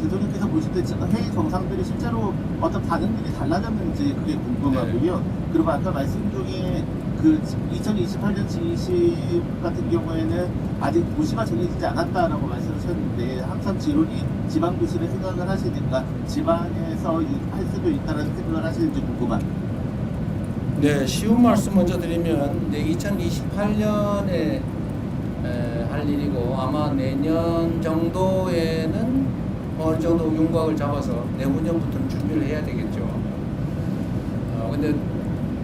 대통령께서 보실 때 회의 정상들이 실제로 어떤 반응들이 달라졌는지 그게 궁금하고요. 그리고 아까 말씀 중에 그 2028년 G20 같은 경우에는 아직 도시가 정해지지 않았다라고 말씀하셨는데 항상 지론이 지방 도시를 생각을 하시니까 지방에서 할 수도 있다는 생각을 하시는지 궁금합니다. 네, 쉬운 말씀 먼저 드리면 2028년에 할 일이고 아마 내년 정도에는 어느 정도 윤곽을 잡아서 내후년부터는 준비를 해야 되겠죠. 근데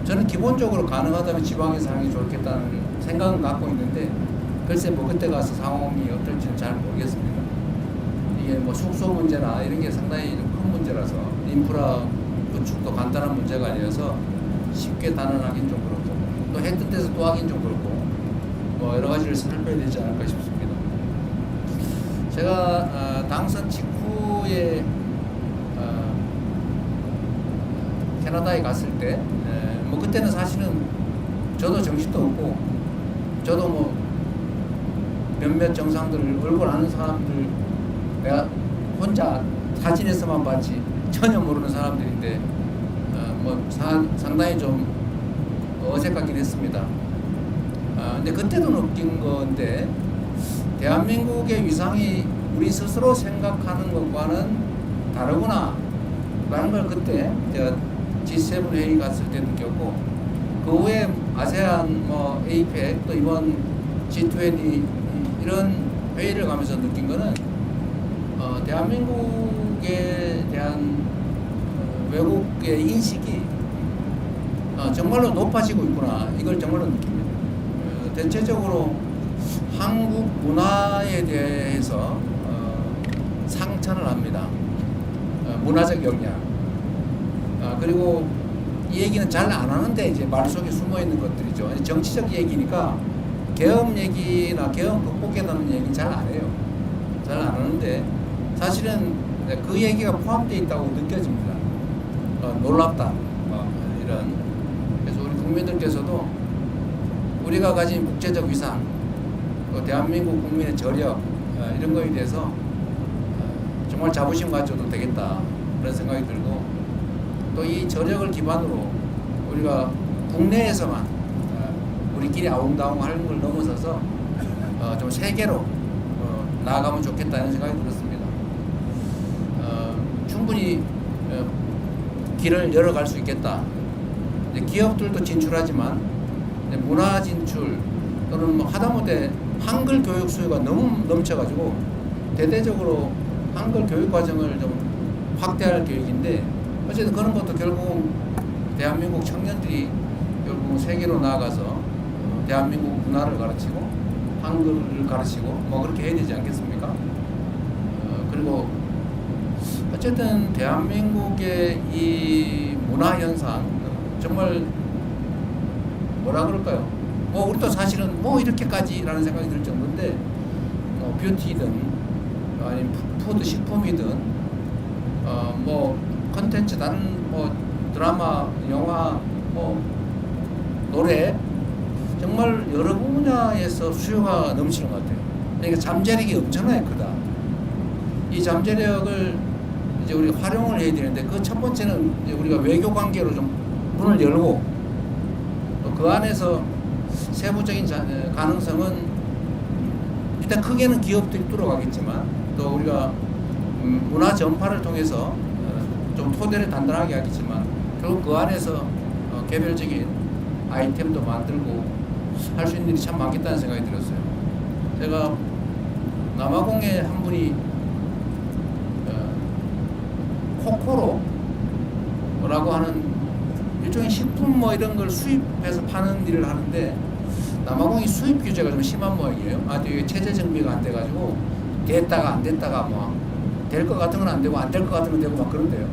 저는 기본적으로 가능하다면 지방에서 하는 게 좋겠다는 생각은 갖고 있는데 글쎄 그때 가서 상황이 어떨지는 잘 모르겠습니다. 이게 숙소 문제나 이런 게 상당히 좀 큰 문제라서 인프라 구축도 간단한 문제가 아니어서 쉽게 단언하긴 좀 그렇고 또 했던 데서 또 하긴 좀 그렇고 여러 가지를 살펴야 되지 않을까 싶습니다. 제가 당선 직후에 캐나다에 갔을 때 그때는 사실은 저도 정신도 없고 저도 몇몇 정상들 얼굴 아는 사람들 내가 혼자 사진에서만 봤지 전혀 모르는 사람들인데 상당히 좀 어색하긴 했습니다. 근데 그때도 느낀 건데 대한민국의 위상이 우리 스스로 생각하는 것과는 다르구나 라는 걸 그때 제가 G7 회의 갔을 때 느꼈고 그 후에 아세안, APEC 또 이번 G20 이런 회의를 가면서 느낀 거는 대한민국에 대한 외국의 인식이 정말로 높아지고 있구나 이걸 정말로 느낍니다. 대체적으로 한국 문화에 대해서 상찬을 합니다. 문화적 역량. 그리고 이 얘기는 잘 안 하는데 이제 말 속에 숨어 있는 것들이죠. 정치적 얘기니까 계엄 얘기나 계엄 극복에 대한 얘기는 잘 안 해요. 잘 안 하는데 사실은 그 얘기가 포함되어 있다고 느껴집니다. 놀랍다. 이런. 그래서 우리 국민들께서도 우리가 가진 국제적 위상, 또 대한민국 국민의 저력 이런 거에 대해서 정말 자부심 가져도 되겠다 그런 생각이 들고, 또 이 저력을 기반으로 우리가 국내에서만 우리끼리 아웅다웅 하는 걸 넘어서서 좀 세계로 나아가면 좋겠다는 생각이 들었습니다. 충분히 길을 열어갈 수 있겠다. 이제 기업들도 진출하지만 이제 문화 진출 또는 뭐 하다못해 한글 교육 수요가 너무 넘쳐가지고 대대적으로 한글 교육 과정을 좀 확대할 계획인데, 어쨌든 그런 것도 결국 대한민국 청년들이 결국 세계로 나아가서 대한민국 문화를 가르치고 한글을 가르치고 뭐 그렇게 해야 되지 않겠습니까? 그리고 어쨌든 대한민국의 이 문화 현상 정말 뭐라 그럴까요? 뭐 우리도 사실은 뭐 이렇게까지라는 생각이 들 정도인데, 뷰티든 아니면 푸드 식품이든 뭐 컨텐츠 다른 뭐 드라마, 영화, 뭐 노래 정말 여러 분야에서 수요가 넘치는 것 같아요. 그러니까 잠재력이 엄청나게 크다. 이 잠재력을 이제 우리가 활용을 해야 되는데, 그 첫 번째는 이제 우리가 외교 관계로 좀 문을 열고, 또 그 안에서 세부적인 가능성은 일단 크게는 기업들이 뚫어가겠지만, 또 우리가 문화 전파를 통해서 좀 토대를 단단하게 하겠지만, 결국 그 안에서 개별적인 아이템도 만들고 할 수 있는 일이 참 많겠다는 생각이 들었어요. 제가 남아공에 한 분이 코코로라고 하는 일종의 식품 뭐 이런 걸 수입해서 파는 일을 하는데, 남아공이 수입 규제가 좀 심한 모양이에요. 되게 체제 정비가 안 돼가지고 됐다가 안 됐다가 뭐 될 것 같은 건 안 되고 안 될 것 같은 건 되고 막 그런데요.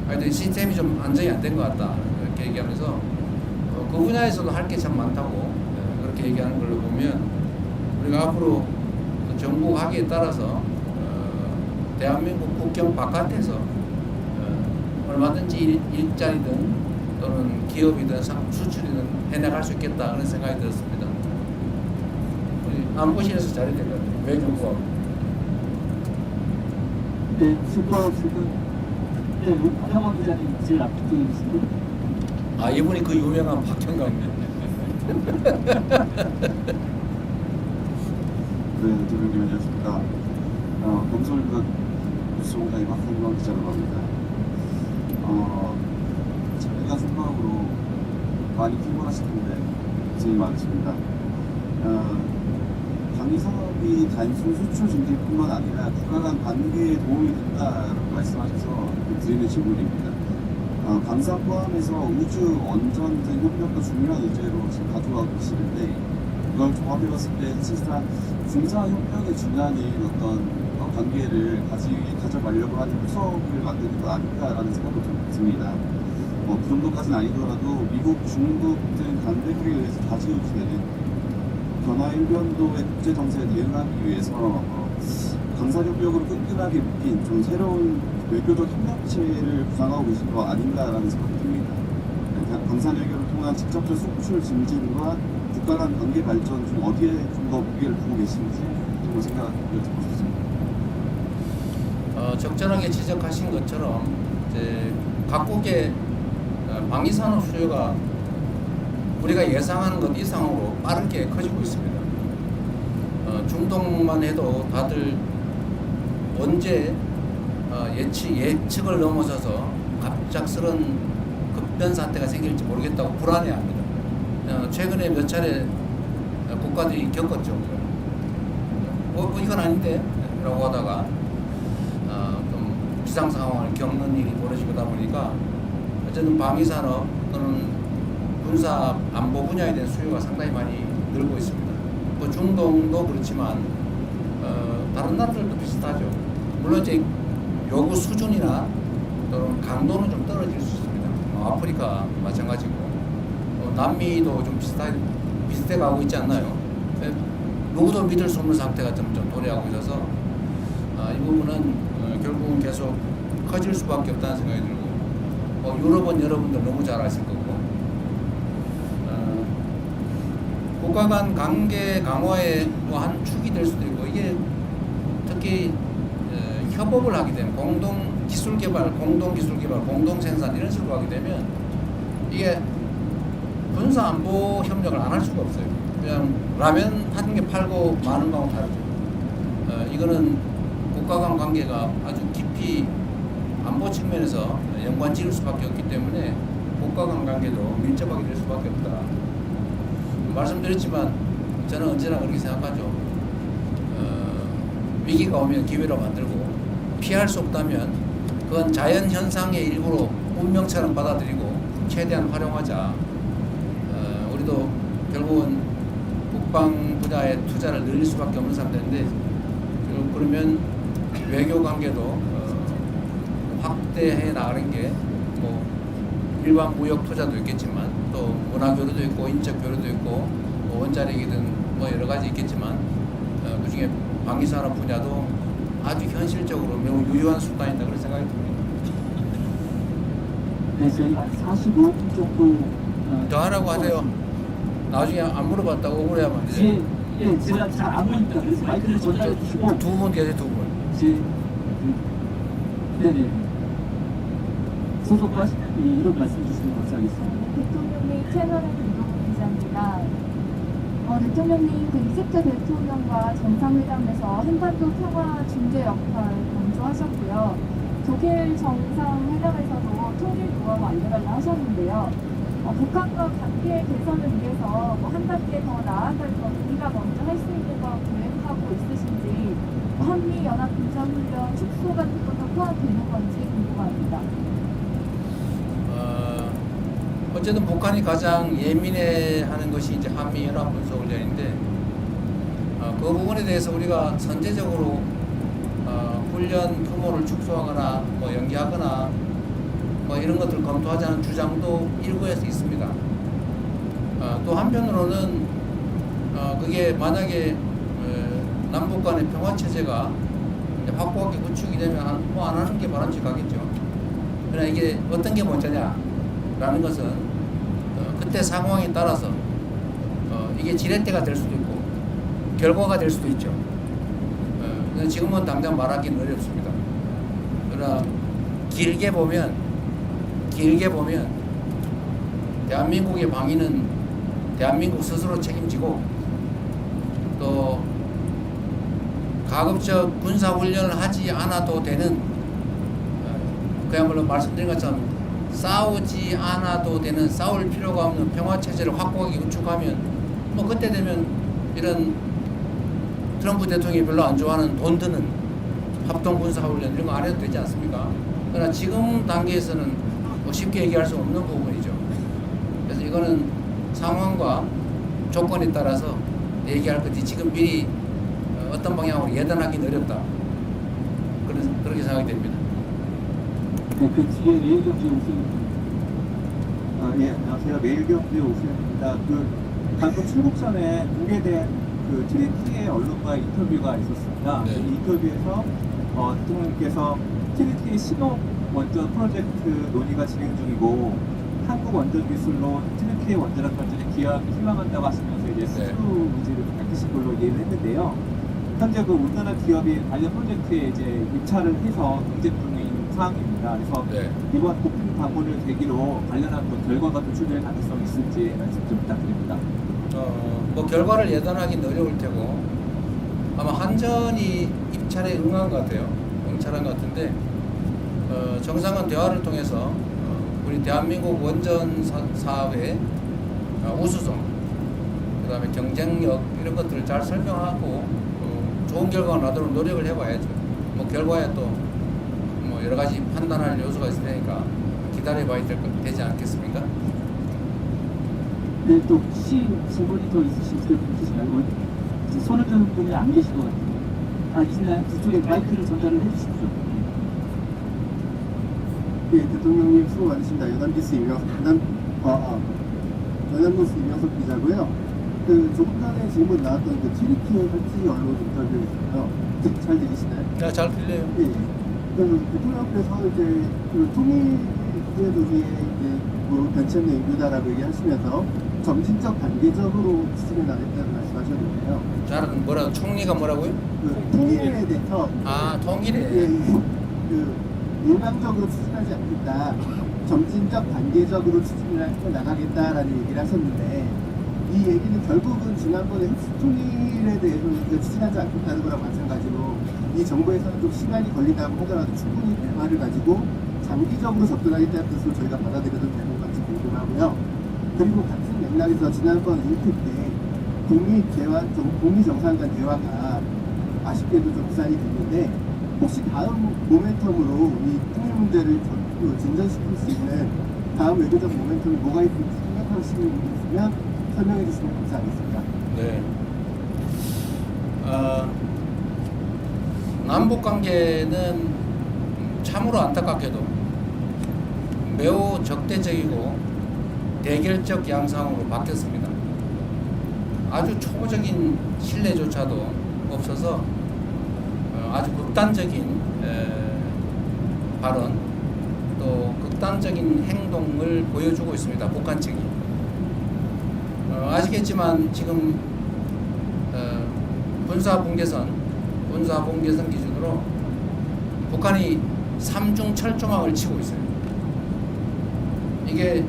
하여튼 시스템이 좀 안정이 안 된 것 같다 이렇게 얘기하면서 그 분야에서도 할 게 참 많다고 그렇게 얘기하는 걸로 보면, 우리가 앞으로 정부 하기에 따라서 대한민국 국경 바깥에서 얼마든지 일자리든 또는 기업이든 수출이든 해나갈 수 있겠다 그런 생각이 들었습니다. 우리 안보실에서 잘해야 될 것 같아요. 외교부하고. 네, 슈퍼스는 네, 박형원 기자님 제일 앞뒤 있습니다. 이분이 그 유명한 박형광님. 네, 대표님 안녕하십니까. 검설과 뉴스공장의 박형원 기자라고 합니다. 저희가 생각으로 많이 피곤하실 텐데 고생이 많으십니다. 방위 산업이 단순 수출 증진뿐만 아니라 국가 간 관계에 도움이 된다라고 말씀하셔서 드리는 질문입니다. 방사 포함해서 우주, 원전 등 협력도 중요한 의제로 지금 가져가고 계시는데, 이걸 종합해봤을 때 사실상 군사 협력에 준하는 어떤 관계를 가져가려고 하는 구석을 만드는 거 아닐까라는 생각도 좀 듭니다. 그 정도까지는 아니더라도 미국, 중국 등 강대국에 의해서 좌지우지되는 변화 일변도의 국제 정세에 대응하기 위해서 강사협력으로 끈끈하게 묶인 좀 새로운 외교적 협력체를 구상하고 계신 거 아닌가라는 생각이 듭니다. 방산외교를 통한 직접적 수출 증진과 국가 간 관계 발전 중 어디에 좀 더 무게를 두고 계신지 좀 생각을 여쭤보고 싶습니다. 적절하게 지적하신 것처럼 이제 각국의 방위산업 수요가 우리가 예상하는 것 이상으로 빠르게 커지고 있습니다. 중동만 해도 다들 언제 예측을 넘어서서 갑작스런 급변 사태가 생길지 모르겠다고 불안해합니다. 최근에 몇 차례 국가들이 겪었죠. 이건 아닌데? 라고 하다가 좀 비상 상황을 겪는 일이 벌어지다 보니까 어쨌든 방위산업 또는 군사 안보 분야에 대한 수요가 상당히 많이 늘고 있습니다. 또 중동도 그렇지만 다른 나라들도 비슷하죠. 물론 이제 요구 수준이나 또는 강도는 좀 떨어질 수 있습니다. 아프리카 마찬가지고 남미도 좀 비슷해 가고 있지 않나요? 누구도 믿을 수 없는 상태가 좀 도래하고 있어서 이 부분은 결국은 계속 커질 수밖에 없다는 생각이 들고, 유럽은 여러분들 너무 잘 아실 거고, 국가 간 관계 강화의 뭐 한 축이 될 수도 있고 이게 특히 협업을 하게 되면 공동 기술 개발, 공동 생산 이런 식으로 하게 되면 이게 군사 안보 협력을 안 할 수가 없어요. 그냥 라면 한 개 팔고 마는 거하고 다르죠. 이거는 국가 간 관계가 아주 깊이 안보 측면에서 연관 지을 수밖에 없기 때문에 국가 간 관계도 밀접하게 될 수밖에 없다. 말씀드렸지만 저는 언제나 그렇게 생각하죠. 위기가 오면 기회로 만들고 피할 수 없다면 그건 자연 현상의 일부로 운명처럼 받아들이고 최대한 활용하자. 우리도 결국은 국방 분야에 투자를 늘릴 수밖에 없는 상태인데 그러면 외교 관계도 확대해 나가는 게 뭐 일반 무역 투자도 있겠지만 또 문화 교류도 있고 인적 교류도 있고 뭐 원자력이든 뭐 여러 가지 있겠지만 그중에 방위산업 분야도 아주 현실적으로 매우 유효한 수단이다 그런 생각이 듭니다. 네, 저희가 45분 정도 더 하라고 하세요. 나중에 안 물어봤다고 억울해하면 안 돼요. 예, 제가 잘 안 보니까 그래서 마이크를 전달해 주시고 두 분 계세요, 두 분. 네네. 소속과 이런 말씀 주시면 감사하겠습니다. 대통령님 채널의 김동훈 기자입니다. 대통령님 그 이색재 대통령과 정상회담에서 한반도 평화 중재 역할 강조하셨고요. 독일 정상회담에서도 통일 노하우 알려달라 하셨는데요. 북한과 관계 개선을 위해서 뭐 한 단계 더 나아갈 것 우리가 먼저 할 수 있는 거 계획하고 있으신지 한미 연합 군사훈련 축소 같은 것도 포함되는 건지 궁금합니다. 어쨌든 북한이 가장 예민해하는 것이 이제 한미 연합 군사훈련인데 그 부분에 대해서 우리가 선제적으로 훈련 규모를 축소하거나 뭐 연기하거나 뭐 이런 것들을 검토하자는 주장도 일부에서 있습니다. 또 한편으로는 그게 만약에 남북 간의 평화 체제가 확고하게 구축이 되면 뭐 안 하는 게 바람직하겠죠. 그러나 이게 어떤 게 먼저냐라는 것은 그때 상황에 따라서 이게 지렛대가 될 수도 있고 결과가 될 수도 있죠. 지금은 당장 말하기는 어렵습니다. 그러나 길게 보면 대한민국의 방위는 대한민국 스스로 책임지고 또 가급적 군사훈련을 하지 않아도 되는 그야말로 말씀드린 것처럼 싸우지 않아도 되는 싸울 필요가 없는 평화체제를 확고하게 구축하면 뭐 그때 되면 이런 트럼프 대통령이 별로 안 좋아하는 돈 드는 합동군사훈련 이런 거 안 해도 되지 않습니까? 그러나 지금 단계에서는 뭐 쉽게 얘기할 수 없는 부분이죠. 그래서 이거는 상황과 조건에 따라서 얘기할 것이 지금 미리 어떤 방향으로 예단하기는 어렵다. 그렇게 생각이 됩니다. 네, 그 뒤에 매일경제 오세훈. 예, 안녕하세요. 매일경제 오세훈입니다. 방금 출국 전에 공개된 트리티의 언론과의 인터뷰가 있었습니다. 네. 이 인터뷰에서 대통령께서 트리티의 신호 원전 프로젝트 논의가 진행 중이고 한국 원전 기술로 트리티의 원자력 발전에 기여하기 희망한다고 하시면서 이제 수주 의지를 밝히신 걸로 이해를 했는데요. 현재 우리나라 기업이 관련 프로젝트에 이제 입찰을 해서 경쟁 중인 상황입니다. 그래서 이번 고품 방문을 계기로 관련한 결과가 도출될 가능성이 있을지 말씀 좀 부탁드립니다. 뭐 결과를 예단하기는 어려울 테고 아마 한전이 입찰에 응한 것 같아요. 응찰한 것 같은데 정상은 대화를 통해서 우리 대한민국 원전 사업의 우수성, 그 다음에 경쟁력 이런 것들을 잘 설명하고 좋은 결과가 나도록 노력을 해봐야죠. 뭐 결과에 또 뭐 여러 가지 판단할 요소가 있을 테니까 기다려봐야 되지 않겠습니까? 네, 또 혹시 질문이 더 있으실까요? 이제 손을 드는 분이 안 계실 것 같아요. 있나요? 그쪽에 마이크를 전달을 해주십시오. 예, 대통령님 수고 많으십니다. 연합뉴스 이명석 기자고요. 조금 전에 질문 나왔던 트리티의 현지 언론 인터뷰에서요. 잘 들리시나요? 네, 잘 들려요. 예. 대통령께서 통일의 논의에 벤처의 인류다라고 얘기하시면서 점진적 단계적으로 추진해 나겠다는 말씀하셨는데요. 잘은 뭐라고 총리가 뭐라고요? 그 통일에 대해서 아 통일에. 그 일방적으로 추진하지 않겠다. 점진적 단계적으로 추진을 해 나가겠다라는 얘기를 하셨는데 이 얘기는 결국은 지난번에 흡수 통일에 대해서 추진하지 않겠다는 거랑 마찬가지로 이 정부에서는 좀 시간이 걸린다고 하더라도 충분히 대화를 가지고 장기적으로 접근하겠다는 뜻으로 저희가 받아들여도 되는 건지 궁금하고요. 그리고 같은 맥락에서 지난번 1회 때 북미 정상 간 대화가 아쉽게도 좀 무산이 됐는데 혹시 다음 모멘텀으로 이 통일 문제를 진전시킬 수 있는 다음 외교적 모멘텀이 뭐가 있을지 생각하시는 분이 있으면 설명해 주시면 감사하겠습니다. 네. 남북 관계는 참으로 안타깝게도 매우 적대적이고 대결적 양상으로 바뀌었습니다. 아주 초보적인 신뢰조차도 없어서 아주 극단적인 발언 또 극단적인 행동을 보여주고 있습니다. 북한 측이. 아시겠지만 지금 군사분계선 기준으로 북한이 3중 철조망을 치고 있어요. 이게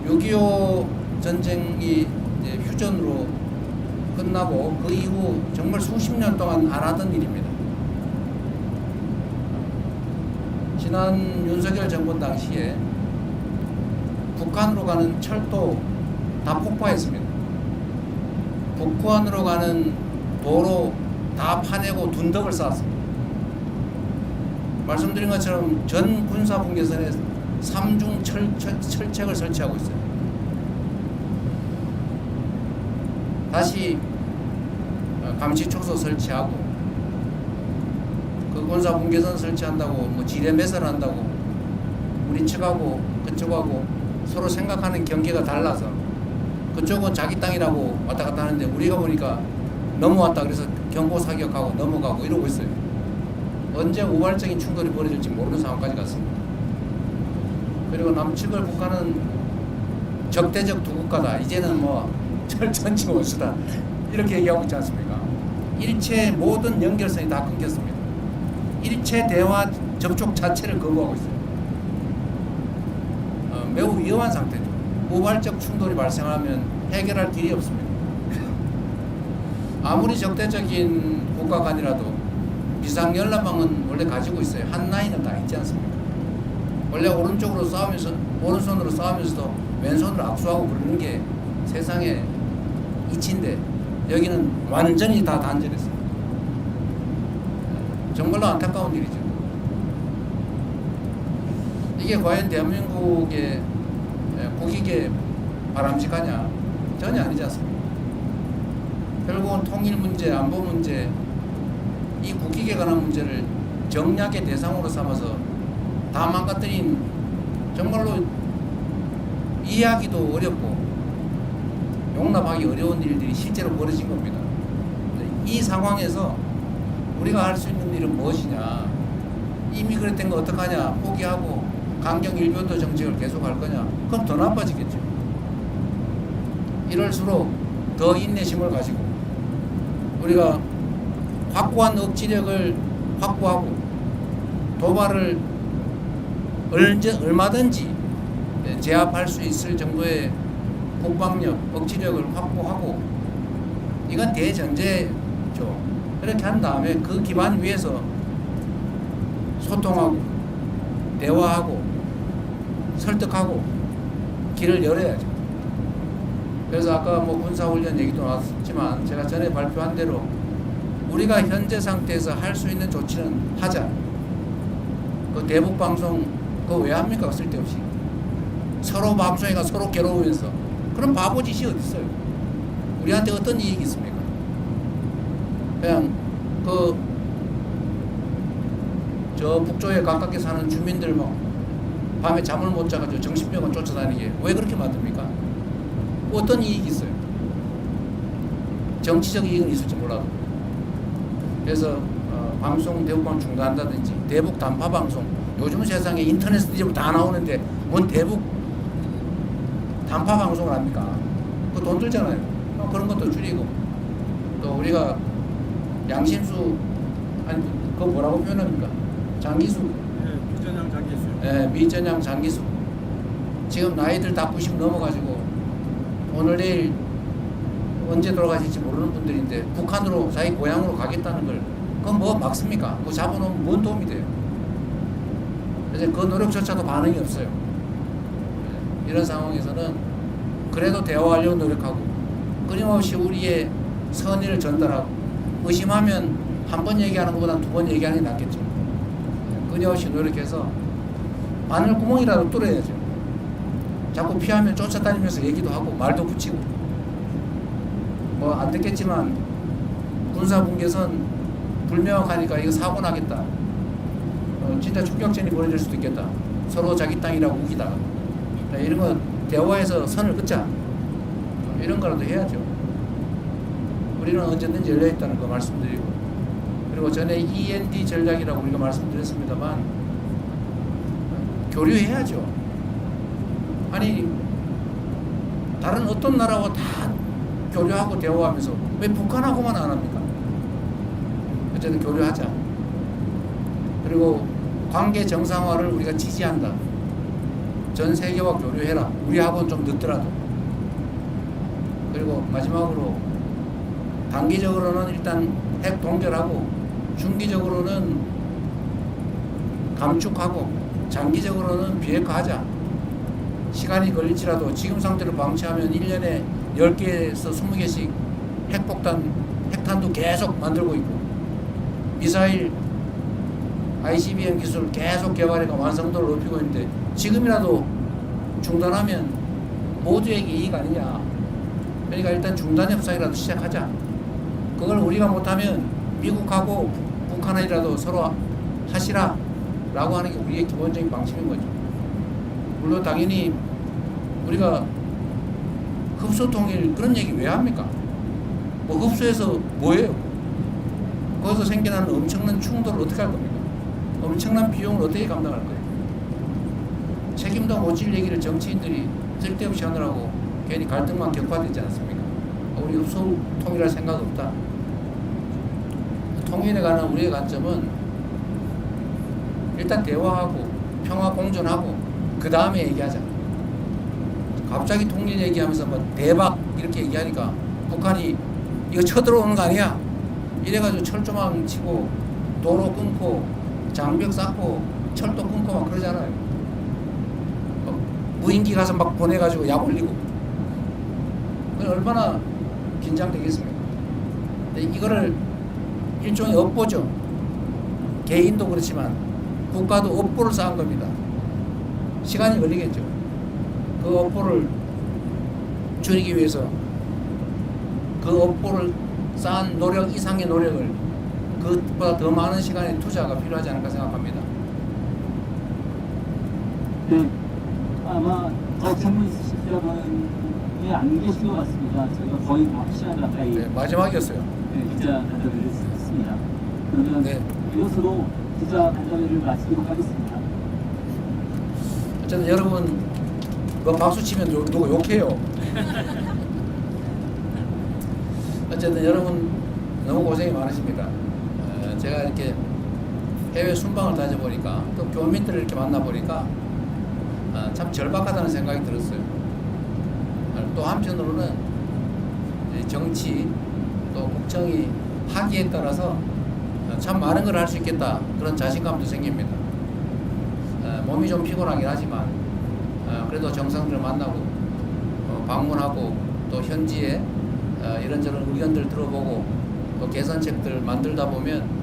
6.25 전쟁이 이제 휴전으로 끝나고 그 이후 정말 수십 년 동안 안 하던 일입니다. 지난 윤석열 정권 당시에 북한으로 가는 철도 다 폭파했습니다. 북한으로 가는 도로 다 파내고 둔덕을 쌓았습니다. 말씀드린 것처럼 전 군사분계선에 3중 철책을 설치하고 있어요. 다시 감시초소 설치하고 그 군사분계선 설치한다고 뭐 지뢰 매설한다고 우리 측하고 그쪽하고 서로 생각하는 경계가 달라서 그쪽은 자기 땅이라고 왔다 갔다 하는데 우리가 보니까 넘어왔다 그래서 경고 사격하고 넘어가고 이러고 있어요. 언제 우발적인 충돌이 벌어질지 모르는 상황까지 갔습니다. 그리고 남측을 북한은 적대적 두 국가다. 이제는 뭐 전지 원수다. 이렇게 얘기하고 있지 않습니까? 일체 모든 연결선이 다 끊겼습니다. 일체 대화 접촉 자체를 거부하고 있어요. 매우 위험한 상태죠. 우발적 충돌이 발생하면 해결할 길이 없습니다. 아무리 적대적인 국가 간이라도 비상연락망은 원래 가지고 있어요. 한 라인은 다 있지 않습니까? 원래 오른쪽으로 싸우면서 오른손으로 싸우면서도 왼손으로 악수하고 부르는 게 세상의 이치인데 여기는 완전히 다 단절했어요. 정말로 안타까운 일이죠. 이게 과연 대한민국의 국익에 바람직하냐? 전혀 아니지 않습니까? 결국은 통일 문제, 안보 문제, 이 국익에 관한 문제를 정략의 대상으로 삼아서 다 망가뜨린 정말로 이해하기도 어렵고 용납하기 어려운 일들이 실제로 벌어진 겁니다. 이 상황에서 우리가 할 수 있는 일은 무엇이냐? 이미 그랬던 거 어떡하냐? 포기하고 강경 일변도 정책을 계속 할 거냐? 그럼 더 나빠지겠죠. 이럴수록 더 인내심을 가지고 우리가 확고한 억지력을 확보하고 도발을 얼마든지 제압할 수 있을 정도의 국방력, 억지력을 확보하고 이건 대전제죠. 그렇게 한 다음에 그 기반 위에서 소통하고 대화하고 설득하고 길을 열어야죠. 그래서 아까 뭐 군사훈련 얘기도 나왔지만 제가 전에 발표한 대로 우리가 현재 상태에서 할 수 있는 조치는 하자. 그 대북 방송 그거 왜 합니까? 쓸데없이 서로 방송회가 서로 괴로우면서 그런 바보 짓이 어디 있어요? 우리한테 어떤 이익이 있습니까? 그냥 저 북쪽에 가깝게 사는 주민들 뭐 밤에 잠을 못 자가지고 정신병원 쫓아다니게 왜 그렇게 만듭니까? 어떤 이익이 있어요? 정치적 이익은 있을지 몰라도. 그래서 방송 대북방 중단한다든지 대북 단파 방송 요즘 세상에 인터넷 뒤집어 다 나오는데 뭔 대북 단파 방송을 합니까? 그 돈 들잖아요. 그런 것도 줄이고 또 우리가 양심수 아니 그거 뭐라고 표현합니까? 장기수. 비전향 장기수. 예, 미전향 장기수. 지금 나이들 다 90 넘어가지고 오늘 내일 언제 돌아가실지 모르는 분들인데 북한으로 자기 고향으로 가겠다는 걸 그건 뭐 막습니까? 그거 잡아놓으면 뭔 도움이 돼요? 그래서 그 노력조차도 반응이 없어요. 이런 상황에서는 그래도 대화하려고 노력하고 끊임없이 우리의 선의를 전달하고 의심하면 한 번 얘기하는 것보다 2번 얘기하는 게 낫겠죠. 끊임없이 노력해서 바늘 구멍이라도 뚫어야죠. 자꾸 피하면 쫓아다니면서 얘기도 하고 말도 붙이고 뭐 안 듣겠지만 군사분계선 불명확하니까 이거 사고 나겠다. 진짜 충격전이 벌어질 수도 있겠다. 서로 자기 땅이라고 우기다가 이런 거 대화해서 선을 긋자. 이런 거라도 해야죠. 우리는 언제든지 열려있다는 거 말씀드리고 그리고 전에 END 전략이라고 우리가 말씀드렸습니다만 교류해야죠. 아니 다른 어떤 나라와 다 교류하고 대화하면서 왜 북한하고만 안 합니까? 어쨌든 교류하자. 그리고 관계 정상화를 우리가 지지한다. 전 세계와 교류해라. 우리하고는 좀 늦더라도. 그리고 마지막으로 단기적으로는 일단 핵 동결하고 중기적으로는 감축하고 장기적으로는 비핵화하자. 시간이 걸릴지라도 지금 상태로 방치하면 1년에 10개에서 20개씩 핵탄도 계속 만들고 있고 미사일 ICBM 기술 계속 개발해가 완성도를 높이고 있는데 지금이라도 중단하면 모두에게 이익 아니냐. 그러니까 일단 중단 협상이라도 시작하자. 그걸 우리가 못하면 미국하고 북한이라도 서로 하시라 라고 하는 게 우리의 기본적인 방침인 거죠. 물론 당연히 우리가 흡수 통일 그런 얘기 왜 합니까? 뭐 흡수해서 뭐예요? 거기서 생겨나는 엄청난 충돌을 어떻게 할 겁니까? 엄청난 비용을 어떻게 감당할 거예요? 책임도 못 질 얘기를 정치인들이 쓸데없이 하느라고 괜히 갈등만 격화되지 않습니까? 우리 흡수 통일할 생각 없다. 통일에 관한 우리의 관점은 일단 대화하고 평화 공존하고 그 다음에 얘기하자. 갑자기 통일 얘기하면서 뭐 대박 이렇게 얘기하니까 북한이 이거 쳐들어오는 거 아니야? 이래가지고 철조망 치고 도로 끊고 장벽 쌓고 철도 끊고 막 그러잖아요. 무인기 가서 막 보내가지고 약 올리고 얼마나 긴장되겠습니까? 근데 이거를 일종의 업보죠. 개인도 그렇지만 국가도 업보를 쌓은 겁니다. 시간이 걸리겠죠. 그 업보를 줄이기 위해서 그 업보를 쌓은 노력 이상의 노력을 그것보다 더 많은 시간의 투자가 필요하지 않을까 생각합니다. 네, 아마 더 질문 있으실 분이 안 계신 것 같습니다. 저희가 거의 한 시간 가까이 네, 마지막이었어요. 네, 기자 간담회를 했습니다. 그러면 네. 이것으로 기자 간담회를 마치도록 하겠습니다. 어쨌든 여러분 뭐 박수 치면 누구 욕해요. 어쨌든 여러분 너무 고생이 많으십니다. 제가 이렇게 해외 순방을 다녀보니까 또 교민들을 이렇게 만나보니까 참 절박하다는 생각이 들었어요. 또 한편으로는 정치 또 국정이 하기에 따라서 참 많은 걸 할 수 있겠다 그런 자신감도 생깁니다. 몸이 좀 피곤하긴 하지만 그래도 정상들을 만나고 방문하고 또 현지에 이런저런 의견들 들어보고 또 개선책들 만들다 보면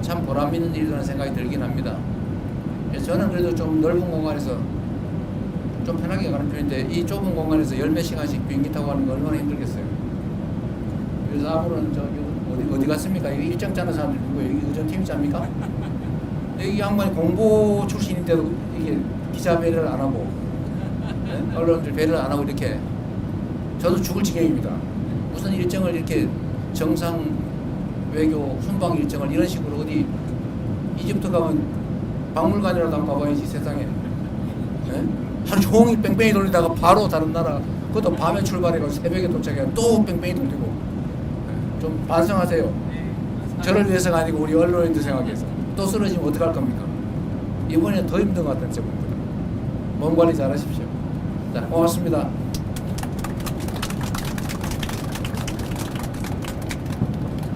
참 보람 있는 일이라는 생각이 들긴 합니다. 저는 그래도 좀 넓은 공간에서 좀 편하게 가는 편인데 이 좁은 공간에서 10몇 시간씩 비행기 타고 가는 거 얼마나 힘들겠어요. 그래서 앞으로는 저기 어디 갔습니까? 여기 일정 짜는 사람들 누구예요? 여기 의전팀 짭니까? 이 양반이 공보 출신인데도 이게 기자 배려를 안 하고 네? 언론들 배려를 안 하고 이렇게 저도 죽을 지경입니다. 무슨 일정을 이렇게 정상 외교 순방 일정을 이런 식으로 어디 이집트 가면 박물관이라도 한번 가봐야지 세상에. 네? 하루 종일 뺑뺑이 돌리다가 바로 다른 나라 그것도 밤에 출발해가지고 새벽에 도착해서 또 뺑뺑이 돌리고 좀 반성하세요. 저를 위해서가 아니고 우리 언론인들 생각해서 또 쓰러지면 어떡할 겁니까? 이번에 더 힘든 것 같은 제목입니다. 몸 관리 잘 하십시오. 자, 고맙습니다.